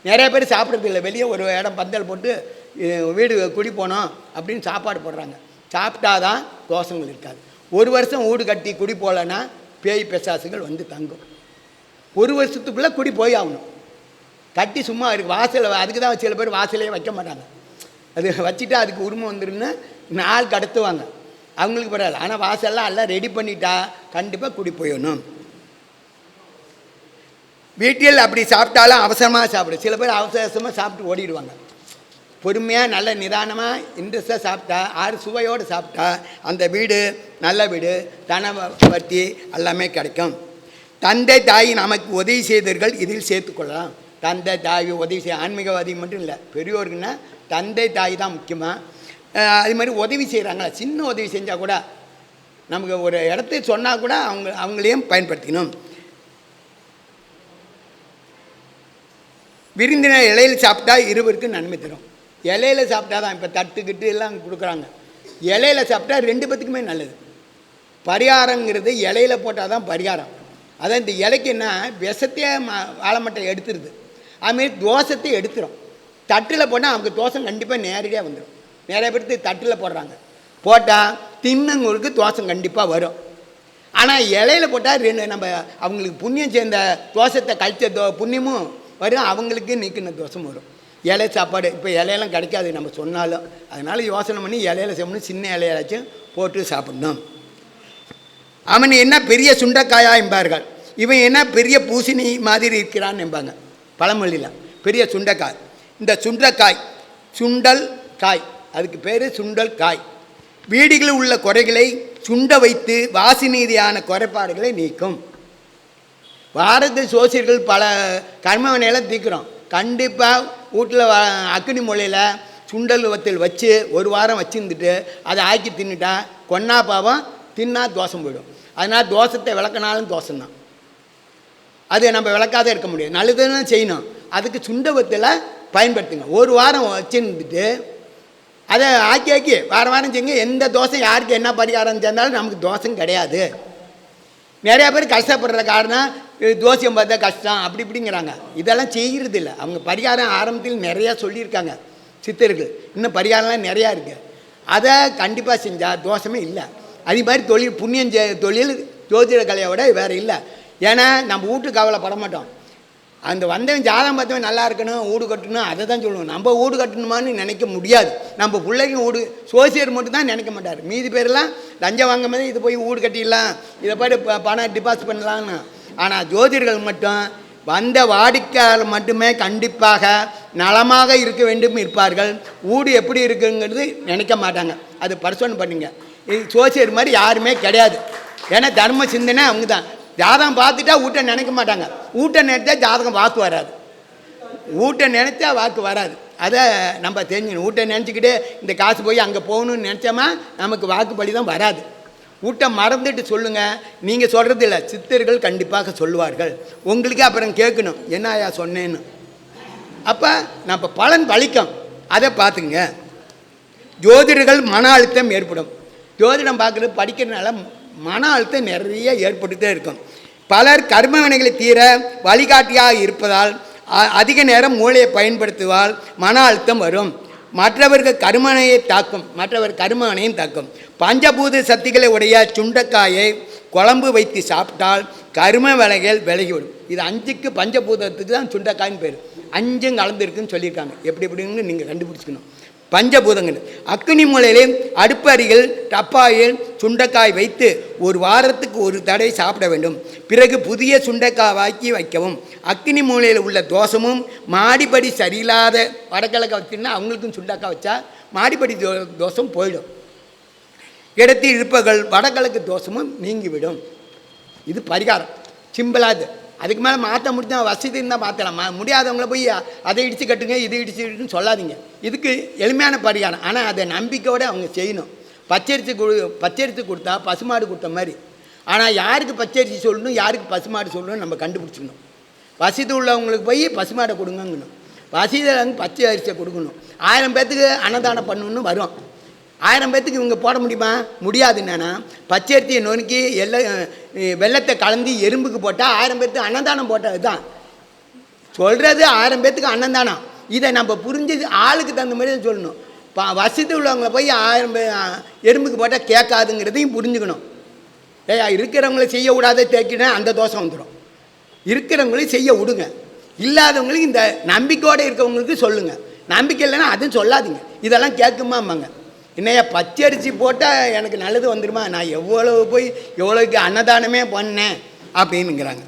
நிறைய பேர் சாப்பிட்றது இல்லை. வெளியே ஒரு இடம் பந்தல் போட்டு வீடு குடி போனோம் அப்படின்னு சாப்பாடு போடுறாங்க. சாப்பிட்டாதான் தோஷங்கள் இருக்காது. 1 வருஷம் வீடு கட்டி குடி போகலன்னா பேய் பிசாசுகள் வந்து தங்கும். 1 வருஷத்துக்குள்ளே குடி போய் ஆகணும். கட்டி சும்மா இருக்குது வாசலில். அதுக்கு தான் சில பேர் வாசலையே வைக்க மாட்டாங்க. அது வச்சுட்டா அதுக்கு உரிமை வந்துருன்னு நாள் கடத்துவாங்க. அவங்களுக்கு பரவாயில்ல. ஆனால் வாசல்லாம் எல்லாம் ரெடி பண்ணிட்டா கண்டிப்பாக குடி போயிடணும். வீட்டில் அப்படி சாப்பிட்டாலும் அவசரமாக சாப்பிடும். சில பேர் அவசரமாக சாப்பிட்டு ஓடிடுவாங்க. பொறுமையாக நல்ல நிதானமாக இன்ட்ரெஸ்டாக சாப்பிட்டா, சுவையோடு சாப்பிட்டா அந்த வீடு நல்ல வீடு, தனவர்த்தி எல்லாமே கிடைக்கும். தந்தை தாய் நமக்கு உதவி செய்தவர்கள் இதில் சேர்த்துக்கொள்ளலாம். தந்தை தாய் உதவி செய்ய ஆன்மீகவாதி மட்டும் இல்லை, பெரியோருக்குன்னா தந்தை தாய் தான் முக்கியமாக. அது மாதிரி உதவி செய்கிறாங்களா, சின்ன உதவி செஞ்சால் கூட நமக்கு ஒரு இடத்த சொன்னால் கூட அவங்களையும் பயன்படுத்திக்கணும். விருந்தினர் இலையில் சாப்பிட்டா இருவருக்கு நன்மை தரும். இலையில் சாப்பிட்டா தான். இப்போ தட்டுக்கிட்டு எல்லாம் கொடுக்குறாங்க. இலையில் சாப்பிட்டா 2 பேத்துக்குமே நல்லது. பரிகாரங்கிறது இலையில் போட்டால் தான் பரிகாரம். அதான் இந்த இலைக்கு என்ன விஷத்தையே வாழைமட்டை எடுத்துருது. அதுமாரி தோசத்தை எடுத்துரும். தட்டில் போட்டால் அவங்களுக்கு தோசை கண்டிப்பாக நேரடியாக வந்துடும். நிறைய பேருக்கு தட்டில் போடுறாங்க. போட்டால் தின்னவங்களுக்கு தோசை கண்டிப்பாக வரும். ஆனால் இலையில் போட்டால் நம்ம அவங்களுக்கு புண்ணியம் சேர்ந்த தோசத்தை கழிச்ச புண்ணியமும் வரும், அவங்களுக்கு நீக்கின தோசமும் வரும். இலை சாப்பாடு இப்போ இலையெல்லாம் கிடைக்காது நம்ம சொன்னாலும். அதனால் யோசனை பண்ணி இலையில சாப்பிடணும். சின்ன இலையாச்சும் போட்டு சாப்பிடணும். அவன் என்ன பெரிய சுண்டைக்காயா என்பார்கள், இவன் என்ன பெரிய பூசணி மாதிரி இருக்கிறான்னு என்பாங்க பழமொழியில். பெரிய சுண்டைக்காய். இந்த சுண்டைக்காய் சுண்டல் காய், அதுக்கு பேர் சுண்டல் காய். வீடுகளில் உள்ள குறைகளை சுண்ட வைத்து வாசிநீதியான குறைபாடுகளை நீக்கும். பாரத சோசியர்கள் பல கர்மவினையெல்லாம் தீர்க்குறோம். கண்டிப்பாக வீட்டில் அக்னி மூலையில் சுண்டல் வத்தில் வச்சு 1 வாரம் வச்சுருந்துட்டு அதை ஆக்கி தின்னுட்டா கொன்னா பாவம், தின்னா தோசம் போயிடும். அதனால் தோசத்தை விளக்கினாலும் தோசைந்தான். அது நம்ம விளக்காத இருக்க முடியாது. நல்லதுன்னு செய்யணும். அதுக்கு சுண்டவத்தில் பயன்படுத்துங்க. 1 வாரம் வச்சுருந்துட்டு அதை ஆக்கி வாரம் செய்யுங்க. எந்த தோசை யாருக்கு என்ன பரிகாரம் சேர்ந்தாலும் நமக்கு தோசம் கிடையாது. நிறையா பேர் கஷ்டப்படுற காரணம் தோசையம் பார்த்தா கஷ்டம் அப்படி இப்படிங்கிறாங்க. இதெல்லாம் செய்கிறது இல்லை. அவங்க பரிகாரம் ஆரம்பத்தில் நிறையா சொல்லியிருக்காங்க சித்தர்கள். இன்னும் பரிகாரம்லாம் நிறையா இருக்குது. அதை கண்டிப்பாக செஞ்சால் தோஷமே இல்லை. அதே மாதிரி தொழில் புண்ணியம் தொழில் ஜோதிட கலையோட வேறு இல்லை. ஏன்னா நம்ம வீட்டுக்கு கவலைப்பட மாட்டோம். அந்த வந்தவன் ஜாதகம் பார்த்தவன் நல்லா இருக்கணும், வீடு கட்டணும், அதை தான் சொல்லுவோம். நம்ம வீடு கட்டணுமான்னு நினைக்க முடியாது. நம்ம பிள்ளைங்க வீடு சோசியர் மட்டும் தான் நினைக்க மாட்டார். மீதி பேரெல்லாம் லஞ்சம் வாங்கும் போது இது போய் வீடு கட்டிடலாம், இதை போய்ட்டு பணம் டிபாசிட் பண்ணலான்னு. ஆனால் ஜோதிடர்கள் மட்டும் வந்த வாடிக்கையாளர் மட்டுமே கண்டிப்பாக நலமாக இருக்க வேண்டும் இருப்பார்கள். வீடு எப்படி இருக்குங்கிறது நினைக்க மாட்டாங்க. அது பரிசோதனை பண்ணுங்க. இது சோசியர் மாதிரி யாருமே கிடையாது. ஏன்னா தர்ம சிந்தனை அவங்க தான். ஜாதகம் பார்த்துட்டா வீட்டை நினைக்க மாட்டாங்க. வீட்டை நினைத்தா ஜாதகம் வாக்கு வராது. வீட்டை நினைத்தா வாக்கு வராது. அதை நம்ம தெரிஞ்சுக்கணும். வீட்டை நினச்சிக்கிட்டு இந்த காசு போய் அங்கே போகணும்னு நினச்சோமா நமக்கு வாக்குப்படி தான் வராது. வீட்டை மறந்துட்டு சொல்லுங்கள். நீங்கள் சொல்கிறது இல்லை, சித்தர்கள் கண்டிப்பாக சொல்லுவார்கள். உங்களுக்கு அப்புறம் கேட்கணும் என்ன ஐயா சொன்னேன்னு. அப்போ நம்ம பலன் பலிக்கும். அதை பார்த்துங்க. ஜோதிடர்கள் மன அழுத்தம் ஏற்படும். ஜோதிடம் பார்க்குறது படிக்கிறதுனால மன அழுத்தம் நிறைய ஏற்பட்டுகிட்டே இருக்கும். பலர் கர்ம வினைகளை தீர வழிகாட்டியாக இருப்பதால் அதிக நேரம் மூளையை பயன்படுத்துவால் மன அழுத்தம் வரும். மற்றவர்கள் கர்மனையை தாக்கும். பஞ்சபூத சக்திகளை உடைய சுண்டைக்காயை குழம்பு வைத்து சாப்பிட்டால் கர்ம விலைகள் விலகிவிடும். இது 5க்கு பஞ்சபூதத்துக்கு தான் சுண்டைக்காயின்னு பேர். 5 கலந்துருக்குன்னு சொல்லியிருக்காங்க. எப்படின்னு நீங்கள் கண்டுபிடிச்சிக்கணும். பஞ்சபூதங்கள் அக்னி மூலையிலே அடுப்பு அருகில் டப்பாயில் சுண்டைக்காய் வைத்து 1 வாரத்துக்கு 1 தடவை சாப்பிட வேண்டும். பிறகு புதிய சுண்டைக்காய் வாக்கி வைக்கவும். அக்னி மூலையில் உள்ள தோஷமும் மாடிப்படி சரியில்லாத வடகிழக்க வச்சுன்னா அவங்களுக்கும் சுண்டைக்காய் வச்சா மாடிப்படி தோஷம் போயிடும். இடத்தில் இருப்பவர்கள் வடகிழக்கு தோஷமும் நீங்கிவிடும். இது பரிகாரம் சிம்பிளாக. அதுக்கு மேலே மாற்ற முடிஞ்சா வசதி இருந்தால் மாற்றலாம். முடியாதவங்கள போய் அதை இடித்து கட்டுங்க இது இடிச்சு கட்டுன்னு சொல்லாதீங்க. இதுக்கு எளிமையான பரிகாரம். ஆனால் அதை நம்பிக்கையோடு அவங்க செய்யணும். பச்சரிசி கொடுத்தா பசுமாடு கொடுத்த மாதிரி. ஆனால் யாருக்கு பச்சரிசி சொல்லணும் யாருக்கு பசுமாடு சொல்லணும் நம்ம கண்டுபிடிச்சிக்கணும். வசதி உள்ளவங்களுக்கு போய் பசுமாடை கொடுங்கங்கணும், வசதியில் பச்சை அரிசியை கொடுக்கணும். 1000 பேர்த்துக்கு அன்னதானம் பண்ணணுன்னு வரும். 1000 பேர்த்துக்கு இவங்க போட முடியுமா? முடியாது. என்னன்னா பச்சரிசியை நொறுக்கி வெள்ளத்தை கலந்து எறும்புக்கு போட்டால் 1000 பேர்த்துக்கு அன்னதானம் போட்டது தான் சொல்கிறது. 1000 பேர்த்துக்கு அன்னதானம். இதை நம்ம புரிஞ்சு ஆளுக்கு தகுந்த மாதிரி தான் சொல்லணும். வசதி உள்ளவங்களை போய் 1000 எறும்புக்கு போட்டால் கேட்காதுங்கிறதையும் புரிஞ்சுக்கணும். இருக்கிறவங்களை செய்ய விடாத தேக்கினா அந்த தோசை வந்துடும். இருக்கிறவங்களையும் செய்ய விடுங்க. இல்லாதவங்களுக்கு இந்த நம்பிக்கையோடு இருக்கவங்களுக்கு சொல்லுங்கள். நம்பிக்கை இல்லைன்னா அதுவும் சொல்லாதீங்க. இதெல்லாம் கேட்குமாம்பாங்க. என்னையா பச்சரிசி போட்டால் எனக்கு நல்லது வந்துடுமா? நான் எவ்வளோக்கு அன்னதானமே பண்ணேன் அப்படின்னுங்கிறாங்க.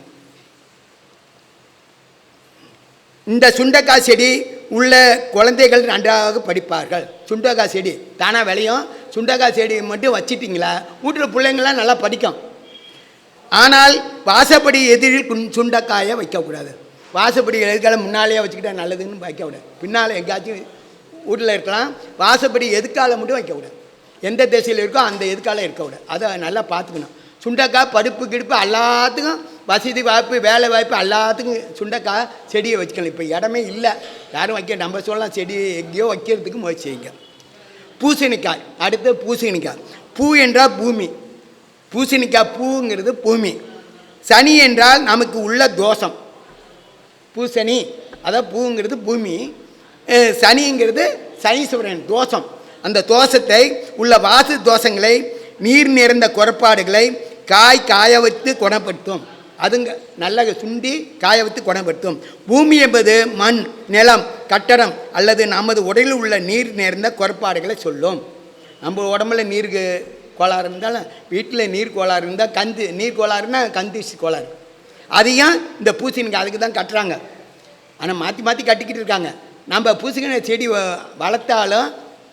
இந்த சுண்டைக்காய் செடி உள்ள குழந்தைகள் நன்றாக படிப்பார்கள். சுண்டைக்காய் செடி தானாக விளையும். சுண்டைக்காய் செடி மட்டும் வச்சிட்டிங்களா வீட்டில் பிள்ளைங்களாம் நல்லா படிக்கும். ஆனால் வாசப்படி எதிரில் சுண்டைக்காயை வைக்கக்கூடாது. வாசப்படி எதுக்கால முன்னாலேயே வச்சுக்கிட்டா நல்லதுன்னு வைக்கக்கூடாது. பின்னால் எங்கேயாச்சும் வீட்டில் இருக்கலாம். வாசப்படி எதுக்கால மட்டும் வைக்கக்கூடாது. எந்த திசையில் இருக்கோ அந்த எதுக்கால இருக்கக்கூடாது. அதை நல்லா பார்த்துக்கணும். சுண்டைக்காய் படுப்பு கிடுப்பு எல்லாத்துக்கும் வசதி வாய்ப்பு வேலை வாய்ப்பு எல்லாத்துக்கும் சுண்டைக்காய் செடியை வச்சுக்கலாம். இப்போ இடமே இல்லை யாரும் வைக்க. நம்ம சொல்லலாம் செடி எங்கேயோ வைக்கிறதுக்கு முயற்சி செய்யுங்க. பூசணிக்காய். அடுத்து பூசணிக்காய். பூ என்றால் பூமி. பூசணிக்காய் பூங்கிறது பூமி. சனி என்றால் நமக்கு உள்ள தோஷம். பூசணி அதான் பூங்கிறது பூமி. சனிங்கிறது சனீஸ்வரன் தோஷம். அந்த தோஷத்தை உள்ள வாசு தோஷங்களை நீர் நிறைந்த குறைபாடுகளை காய வைத்து குணப்படுத்தும். அதுங்க நல்லா சுண்டி காய வைத்து குணப்படுத்தும். பூமி என்பது மண், நிலம், கட்டடம் அல்லது நமது உடலில் உள்ள நீர் நிறைந்த குறைபாடுகளை சொல்லும். நம்ம உடம்புல நீர் கோளாறு இருந்தாலும் வீட்டில் நீர் கோளாறு இருந்தால் நீர் கோளாறுனா கந்திஷ் கோளாறு. அதையும் இந்த பூசணிக்காய் அதுக்கு தான் கட்டுறாங்க. ஆனால் மாற்றி மாற்றி கட்டிக்கிட்டு இருக்காங்க. நம்ம பூசணிக்காய் செடி வளர்த்தாலும்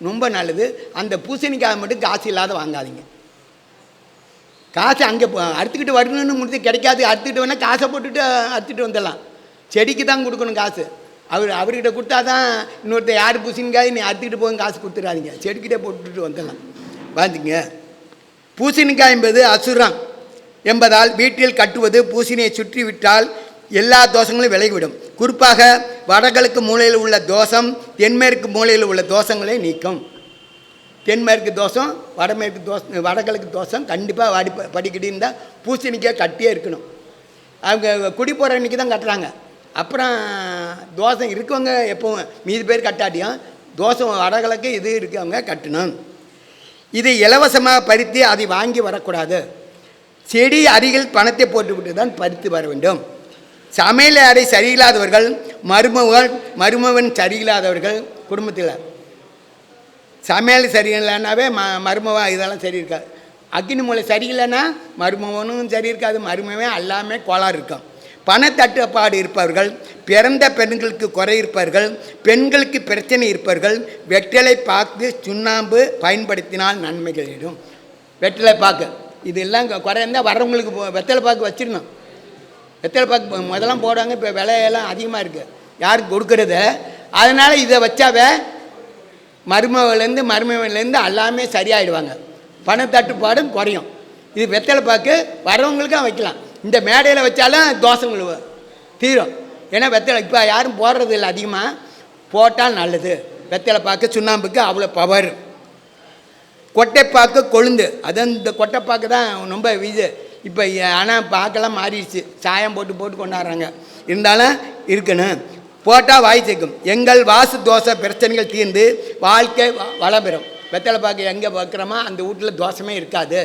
ரொம்ப நல்லது. அந்த பூசணிக்காய் மட்டும் காசு இல்லாத வாங்காதீங்க. காசு அங்கே அறுத்துக்கிட்டு வரணும்னு முடிச்சு கிடைக்காது. அறுத்துக்கிட்டு வேணால் காசை போட்டுட்டு அறுத்துட்டு வந்துடலாம். செடிக்கு தான் கொடுக்கணும் காசு. அவர்கிட்ட கொடுத்தா தான் இன்னொருத்தர் யார் பூசணிக்காய் நீ அறுத்துக்கிட்டு போங்க காசு கொடுத்துடாதீங்க. செடிக்கிட்டே போட்டுட்டு வந்துடலாம். பார்த்துங்க. பூசணிக்காய் என்பது அசுரம் என்பதால் வீட்டில் கட்டுவது பூசணியை சுற்றி விட்டால் எல்லா தோஷங்களும் விலகிவிடும். குறிப்பாக வடகிழக்கு மூலையில் உள்ள தோஷம் தென்மேற்கு மூலையில் உள்ள தோஷங்களை நீக்கும். தென்மேற்கு தோஷம் வடமேற்கு தோஷம் வடகிழக்கு தோஷம் கண்டிப்பாக படிக்கடி இருந்தால் பூசணிக்காய் கட்டியே இருக்கணும். அவங்க குடி போகிற அன்றைக்கி தான் கட்டுறாங்க. அப்புறம் தோஷம் இருக்கவங்க எப்போவும் மீதி பேர் கட்டாட்டியும் தோஷம் வடகிழக்கு இது இருக்கவங்க கட்டணும். இதை இலவசமாக பறித்து அதை வாங்கி வரக்கூடாது. செடி அருகில் பணத்தை போட்டுவிட்டு தான் பறித்து வர வேண்டும். சமையல் அறை சரியில்லாதவர்கள் மருமகன் சரியில்லாதவர்கள் குடும்பத்தில் சமையல் சரியில்லைன்னாவே மருமவன் இதெல்லாம் சரி இருக்காது. அக்னி மூலை சரியில்லைன்னா மருமவனும் சரி இருக்காது. மருமவன் எல்லாமே கோளாறு இருக்கும். பணத்தட்டுப்பாடு இருப்பவர்கள், பிறந்த பெண்களுக்கு குறை இருப்பவர்கள், பெண்களுக்கு பிரச்சனை இருப்பவர்கள் வெற்றிலை பாக்கு சுண்ணாம்பு பயன்படுத்தினால் நன்மைகள் இடும். வெற்றிலை பாக்கு இதெல்லாம் குறை இருந்தால் வர்றவங்களுக்கு வெத்தலை பாக்கு வச்சிடணும். வெத்தலை பாக்கு முதலாம் போடுவாங்க. இப்போ விலையெல்லாம் அதிகமாக இருக்குது யாருக்கு கொடுக்கறது. அதனால் இதை வச்சாவே மருமகன்லேருந்து எல்லாமே சரியாயிடுவாங்க. பணத்தட்டுப்பாடும் குறையும். இது வெத்தலை பாக்கு வர்றவங்களுக்கும் வைக்கலாம். இந்த மேடையில் வச்சாலும் தோஷங்கள் தீரும். ஏன்னா வெத்தலை இப்போ யாரும் போடுறது இல்லை அதிகமாக. போட்டால் நல்லது. வெத்தலை பாக்கு சுண்ணாம்புக்கு அவ்வளோ பவர். கொட்டைப்பாக்கு கொழுந்து அதான் இந்த கொட்டைப்பாக்கு தான் ரொம்ப இது. இப்போ ஆனால் பாக்கெல்லாம் மாறிடுச்சு. சாயம் போட்டு கொண்டாடுறாங்க. இருந்தாலும் இருக்கணும். போட்டால் வாய் சேர்க்கும். எங்கள் வாசு தோசை பிரச்சனைகள் தீர்ந்து வாழ்க்கை வளம் பெறும். வெத்தலை பாக்கு எங்கே வைக்கிறோமோ அந்த வீட்டில் தோஷமே இருக்காது.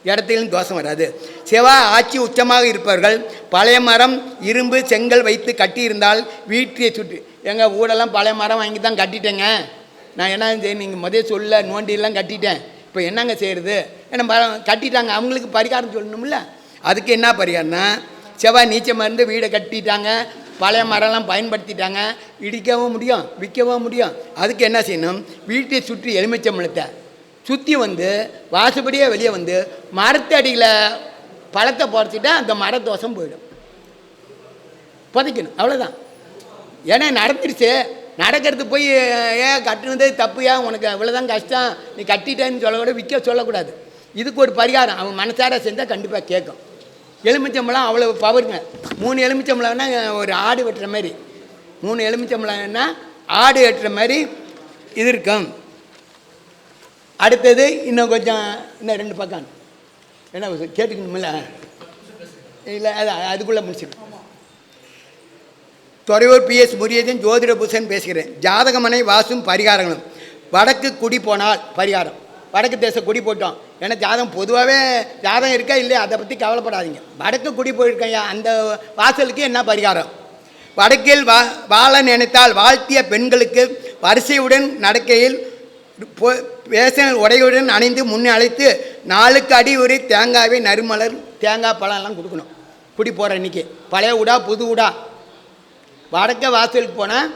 இடத்துலையும் தோஷம் வராது. செவ்வாய் ஆட்சி உச்சமாக இருப்பவர்கள் பழைய மரம் இரும்பு செங்கல் வைத்து கட்டியிருந்தால் வீட்டை சுற்றி எங்கள் ஊடெல்லாம் பழைய மரம் வாங்கி தான் கட்டிட்டேங்க. நான் என்ன செய்ய நீங்கள் முதல் சொல்ல நோண்டியெல்லாம் கட்டிட்டேன். இப்போ என்னங்க செய்கிறது? ஏன்னா மரம் கட்டிட்டாங்க. அவங்களுக்கு பரிகாரம் சொல்லணும்ல. அதுக்கு என்ன பரிகாரம்னா செவ்வாய் நீச்சம் மருந்து வீடை கட்டிட்டாங்க. பழைய மரம்லாம் பயன்படுத்திட்டாங்க. இடிக்கவும் முடியும் விற்கவும் முடியும். அதுக்கு என்ன செய்யணும்? வீட்டை சுற்றி எலுமிச்சம்பழத்தை சுற்றி வாசப்படியே வெளியே மரத்தடியில் பழத்தை புதைச்சிட்டா அந்த மரதோஷம் போயிடும். புதைக்கணும், அவ்வளோதான். ஏன்னா நடந்துருச்சு, நடக்கிறது போய் ஏன் கட்டுனது தப்புயா, உனக்கு இவ்வளோதான் கஷ்டம், நீ கட்டிட்டேன்னு சொல்லக்கூட விற்க சொல்லக்கூடாது. இதுக்கு ஒரு பரிகாரம் அவன் மனசார செஞ்சால் கண்டிப்பாக கேட்கும். எலுமிச்சம்பழம் அவ்வளோ பவருங்க. 3 எலுமிச்சம்பழம்னா ஒரு ஆடு வெட்டுற மாதிரி, 3 எலுமிச்சம்பழம்னா ஆடு வெட்டுற மாதிரி இது இருக்கும். அடுத்தது இன்னும் கொஞ்சம், இன்னும் 2 பக்கம் என்ன கேட்டுக்கணுமில்ல, இல்லை அதுக்குள்ளே முடிச்சிடும். துறையூர் PS முரியேசன் ஜோதிட பூசன் பேசுகிறேன். ஜாதகமனை வாசும் பரிகாரங்களும். வடக்கு குடி போனால் பரிகாரம். வடக்கு தேச குடி போட்டோம், ஏன்னா ஜாதகம் பொதுவாகவே ஜாதகம் இருக்கா இல்லையா அதை பற்றி கவலைப்படாதீங்க. வடக்கு குடி போயிருக்கையா, அந்த வாசலுக்கு என்ன பரிகாரம்? வடக்கில் வாழ நினைத்தால் வாழ்த்திய பெண்களுக்கு வரிசையுடன் நடக்கையில் பேச உடையுடன் அணிந்து முன்னே அழைத்து 4 அடி உரி தேங்காவை நறுமலர் தேங்காய் பழம்லாம் கொடுக்கணும். குடி போகிற இன்றைக்கி பழைய ஊடா புது ஊடா. வடக்க வாசலுக்கு போனால்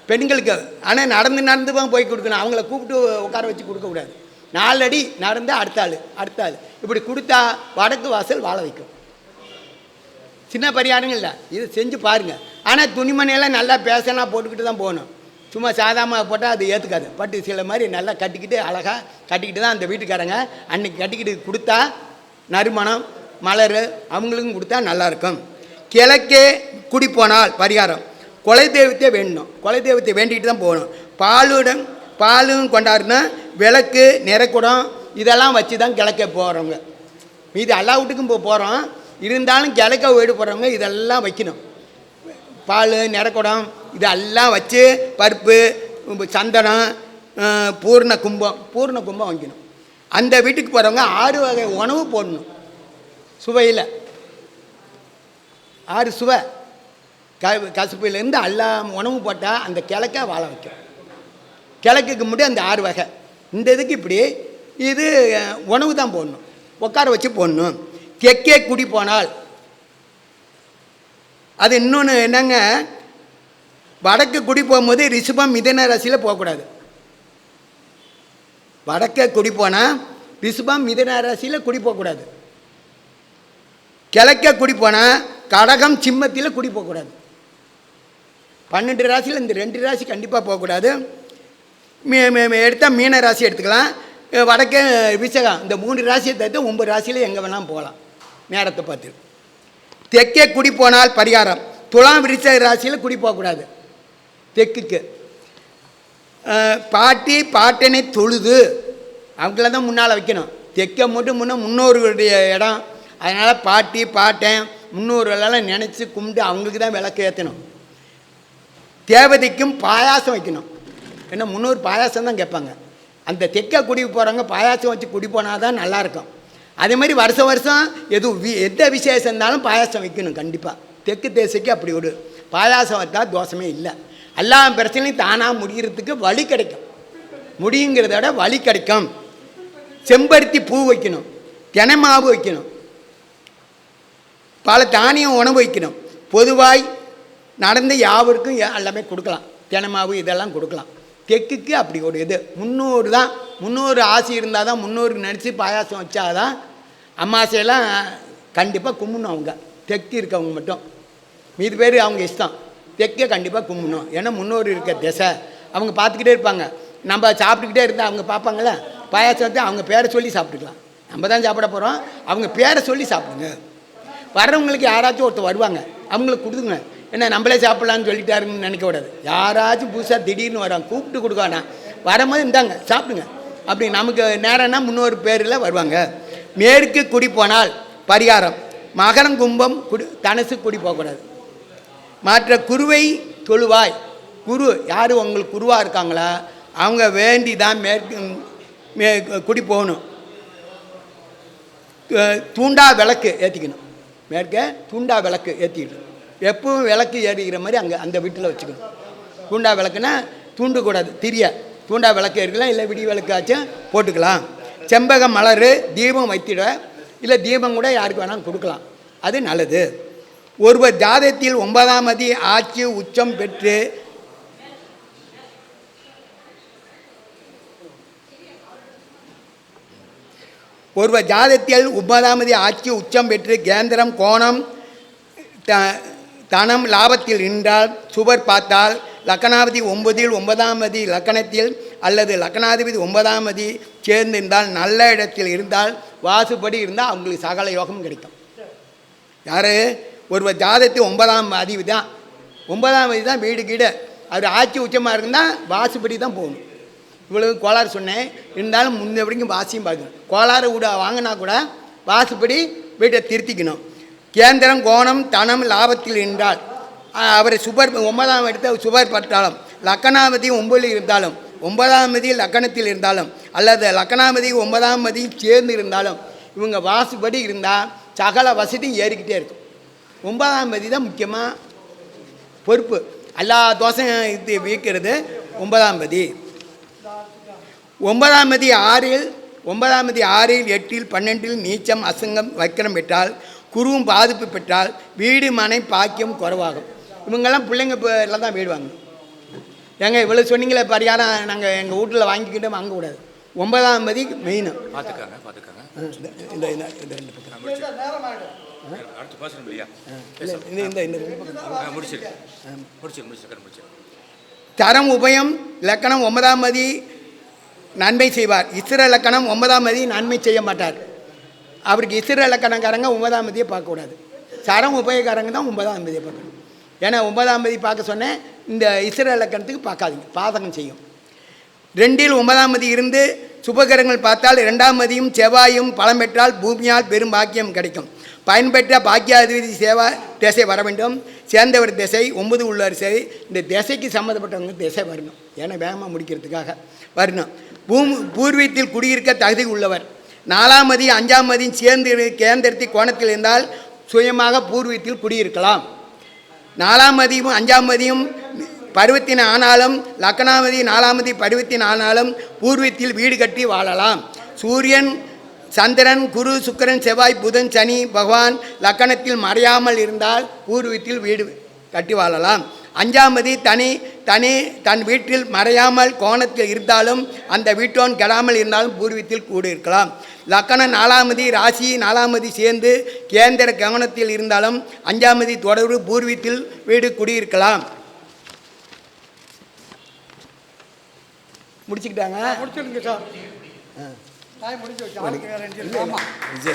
பெண்களுக்கு, ஆனால் நடந்து போய் கொடுக்கணும். அவங்கள கூப்பிட்டு உட்கார வச்சு கொடுக்கக்கூடாது. 4 அடி நடந்து அடுத்த ஆள் இப்படி கொடுத்தா வடக்கு வாசல் வாழ வைக்கும். சின்ன பரிகாரங்கள் இல்லை, இது செஞ்சு பாருங்கள். ஆனால் துணிமணியெல்லாம் நல்லா பேசனா போட்டுக்கிட்டு தான் போகணும். சும்மா சாதாரணமாக போட்டால் அது ஏற்றுக்காது. பட்டு சில மாதிரி நல்லா கட்டிக்கிட்டு அழகாக கட்டிக்கிட்டு தான் அந்த வீட்டுக்காரங்க அன்றைக்கி கட்டிக்கிட்டு கொடுத்தா நறுமணம் மலர் அவங்களுக்கும் கொடுத்தா நல்லாயிருக்கும். கிழக்கே குடி போனால் பரிகாரம். குலை தெய்வத்தை வேண்டணும். குலை தெய்வத்தை வேண்டிகிட்டு தான் போகணும். பாலும் கொண்டாடுனா விளக்கு நிறக்குடம் இதெல்லாம் வச்சு தான் கிழக்க போகிறவங்க. மீது எல்லா வீட்டுக்கும் போகிறோம், இருந்தாலும் கிழக்க வீடு போகிறவங்க இதெல்லாம் வைக்கணும். பால் நிறக்குடம் இதெல்லாம் வச்சு பருப்பு சந்தனம் பூர்ண கும்பம் வைக்கணும். அந்த வீட்டுக்கு போகிறவங்க 6 வகை உணவு போடணும். சுவையில் 6 சுவை கசப்பிலேருந்து எல்லா உணவு போட்டால் அந்த கிழக்க வாழ வைக்கும். கிழக்குக்கு மட்டும் அந்த 6 வகை. இந்த இதுக்கு இப்படி இது உணவு தான் போடணும், உட்கார வச்சு போடணும். தெற்கே குடி போனால் அது இன்னொன்று என்னங்க, வடக்கு குடி போகும்போது ரிஷபம் மிதன ராசியில் போகக்கூடாது. வடக்க குடி போனால் ரிஷபம் மிதன ராசியில் குடி போகக்கூடாது. கிழக்க குடி போனால் கடகம் சிம்மத்தில் குடி போகக்கூடாது. 12 ராசியில் இந்த 2 ராசி கண்டிப்பாக போகக்கூடாது. எடுத்தால் மீன ராசி எடுத்துக்கலாம், வடக்க விசகம், இந்த 3 ராசியை தவிர்த்து 9 ராசியில் எங்கே வேணாலும் போகலாம் நேரத்தை பார்த்து. தெற்கே குடி போனால் பரிகாரம். துலாம் விருச்ச ராசியில் குடி போகக்கூடாது. தெற்குக்கு பாட்டனை தொழுது அவங்கள தான் முன்னால் வைக்கணும். தெற்கை மட்டும் முன்னோர்களுடைய இடம், அதனால் பாட்டன் முன்னோர்களெல்லாம் நினச்சி கும்பிட்டு அவங்களுக்கு தான் விளக்கு ஏற்றணும். தேவதைக்கும் பாயாசம் வைக்கணும். ஏன்னா முன்னோர் பாயாசம் தான் கேட்பாங்க. அந்த தெற்கை குடி போகிறவங்க பாயாசம் வச்சு குடி போனால் தான் நல்லாயிருக்கும். அதே மாதிரி வருஷம் எந்த விசேஷம் இருந்தாலும் பாயாசம் வைக்கணும் கண்டிப்பாக. தெற்கு தேசைக்கு அப்படி ஒரு பாயாசம் வச்சால் தோஷமே இல்லை. எல்லா பிரச்சனையும் தானாக முடிகிறதுக்கு வழி கிடைக்கும். முடியுங்கிறத விட வழி கிடைக்கும். செம்பருத்தி பூ வைக்கணும், தினைமாவு வைக்கணும், பல தானியம் உணவு வைக்கணும். பொதுவாய் நடந்து யாவருக்கும் எல்லாமே கொடுக்கலாம். தினைமாவு இதெல்லாம் கொடுக்கலாம். தெற்குக்கு அப்படி ஒரு இது முன்னோர் தான். முன்னோர் ஆசை இருந்தால் தான், முன்னோருக்கு நினச்சி பாயாசம் வச்சாதான் அம்மாசையெல்லாம் கண்டிப்பாக கும்பிடணும். அவங்க தெற்கு இருக்கவங்க மட்டும், மீது பேர் அவங்க இஷ்டம். தெற்கே கண்டிப்பாக கும்பிடணும். ஏன்னா முன்னோர் இருக்க திசை அவங்க பார்த்துக்கிட்டே இருப்பாங்க. நம்ம சாப்பிட்டுக்கிட்டே இருந்தால் அவங்க பார்ப்பாங்களே. பாயாசம் வச்சு அவங்க பேரை சொல்லி சாப்பிட்டுக்கலாம். நம்ம தான் சாப்பிட போகிறோம், அவங்க பேரை சொல்லி சாப்பிடுங்க. வர்றவங்களுக்கு யாராச்சும் ஒருத்தர் வருவாங்க, அவங்களுக்கு கொடுத்துங்க. ஏன்னா நம்மளே சாப்பிட்லான்னு சொல்லிட்டாருன்னு நினைக்க கூடாது. யாராச்சும் புதுசாக திடீர்னு வராங்க, கூப்பிட்டு கொடுக்க வேணாம். வரும்போது இந்தாங்க சாப்பிடுங்க அப்படி நமக்கு நேரம்னா முன்னோரு பேரில் வருவாங்க. மேற்கு குடி போனால் பரிகாரம். மகரம் கும்பம் தனுசு குடி போகக்கூடாது. மற்ற குருவை தொழுவாய். குரு யார் உங்களுக்கு குருவாக இருக்காங்களா அவங்க வேண்டி தான் குடி போகணும். தூண்டா விளக்கு ஏற்றிக்கணும். மேற்க தூண்டா விளக்கு ஏற்றிக்கணும். எப்பவும் விளக்கு ஏறிக்கிற மாதிரி அங்கே அந்த வீட்டில் வச்சுக்கணும். தூண்டா விளக்குன்னா தூண்டக்கூடாது, திரிய தூண்டா விளக்கு ஏறிக்கலாம், இல்லை விடி விளக்காச்சும் போட்டுக்கலாம். செம்பக மலர் தீபம் வைத்திட, இல்லை தீபம் கூட யாருக்கு வேணாலும் கொடுக்கலாம், அது நல்லது. ஒருவர் ஜாதகத்தில் 9ஆம் அதி ஆட்சி உச்சம் பெற்று ஒருவர் ஜாதத்தில் 9ஆம் ஆட்சி உச்சம் பெற்று கேந்திரம் கோணம் தனம் லாபத்தில் நின்றால் சுபர் பார்த்தால் லக்கணாதிபதி 9ஆம் லக்கணத்தில் அல்லது லக்கணாதிபதி 9ஆம் சேர்ந்திருந்தால் நல்ல இடத்தில் இருந்தால் வாசுபடி இருந்தால் அவங்களுக்கு சகல யோகம் கிடைக்கும். யார் ஒருவர் ஜாதத்தில் 9ஆம் அதிபதி தான் 9ஆம் தான் வீடு கீடு அவர் ஆட்சி உச்சமாக இருந்தால் வாசுபடி தான் போகணும். இவ்வளவு கோளாறு சொன்னேன், இருந்தாலும் முன்ன வரைக்கும் வாசியும் பார்க்கணும். கோளாறு கூட வாங்கினா கூட வாசுபடி வீட்டை திருத்திக்கணும். கேந்திரம் கோணம் தனம் லாபத்தில் இருந்தால் அவரை சுபர் 9ஆம் இடத்தை சுபர் பட்டாலும் லக்கணாதிபதி 9 இருந்தாலும் 9ஆம் லக்கணத்தில் இருந்தாலும் அல்லது லக்கணாதிபதி 9ஆம் சேர்ந்து இருந்தாலும் இவங்க வாசுபடி இருந்தால் சகல வசதியும் ஏறிக்கிட்டே இருக்கும். 9ஆம் தான் முக்கியமாக பொறுப்பு. எல்லா தோசையும் இது வீக்கிறது 9ஆம் 9ஆம் 6 8 12 நீச்சம் அசங்கம் வக்கரம் பெற்றால் குருவும் பாதிப்பு பெற்றால் வீடு மனை பாக்கியம் குறைவாகும். இவங்கெல்லாம் பிள்ளைங்க எல்லாம் தான் வீடு வாங்க. ஏங்க இவ்வளோ சொன்னீங்களே பரிகாரம் நாங்கள் எங்கள் வீட்டில் வாங்கிக்கிட்டு வாங்க கூடாது. 9ஆம் மெயின் பார்த்துக்காங்க. தரம் உபயம் இலக்கணம் 9ஆம் நன்மை செய்வார். இஸ்ர இலக்கணம் 9ஆம் நன்மை செய்ய மாட்டார். அவருக்கு இஸ்ர இலக்கணக்காரங்க 9ஆம் பார்க்கக்கூடாது. சரம் உபயக்காரங்க தான் 9ஆம் பார்க்கணும். ஏன்னா 9ஆம் பார்க்க சொன்னேன், இந்த இஸ்ர இலக்கணத்துக்கு பார்க்காதீங்க, பாதகம் செய்யும். 2 9ஆம் இருந்து சுபகரங்கள் பார்த்தால் 2ஆம் செவ்வாயும் பலம் பெற்றால் பூமியால் பெரும் பாக்கியம் கிடைக்கும். பயன்பெற்ற பாக்கியாதிபதி திசை வர வேண்டும். சேர்ந்தவர் திசை 9 உள்ளவர் சரி, இந்த திசைக்கு சம்மந்தப்பட்டவங்க திசை வரணும். ஏன்னா வேகமாக முடிக்கிறதுக்காக வரணும். பூர்வீகத்தில் குடியிருக்க தகுதி உள்ளவர். 4ஆம் 5ஆம் சேர்ந்து கேந்திரத்தி கோணத்தில் இருந்தால் சுயமாக பூர்வீகத்தில் குடியிருக்கலாம். 4ஆம் 5ஆம் பருவத்தின் ஆனாலும் லக்கணாமதி 4ஆம் பருவத்தின் ஆனாலும் பூர்வீகத்தில் வீடு கட்டி வாழலாம். சூரியன் சந்திரன் குரு சுக்கிரன் செவ்வாய் புதன் சனி பகவான் லக்கணத்தில் மறையாமல் இருந்தால் பூர்வீகத்தில் வீடு கட்டி வாழலாம். 5ஆம் தன் வீட்டில் மறையாமல் கோணத்தில் இருந்தாலும் அந்த வீட்டோன் கெடாமல் இருந்தாலும் பூர்வீகத்தில் கூடி இருக்கலாம். லக்கணம் 4ஆம் ராசி 4ஆம் சேர்ந்து கேந்திர கவனத்தில் இருந்தாலும் 5ஆம் தொடர்பு பூர்வீகத்தில் வீடு குடியிருக்கலாம். முடிச்சுக்கிட்டாங்க. முடிச்சிருங்க சார். முடிச்சு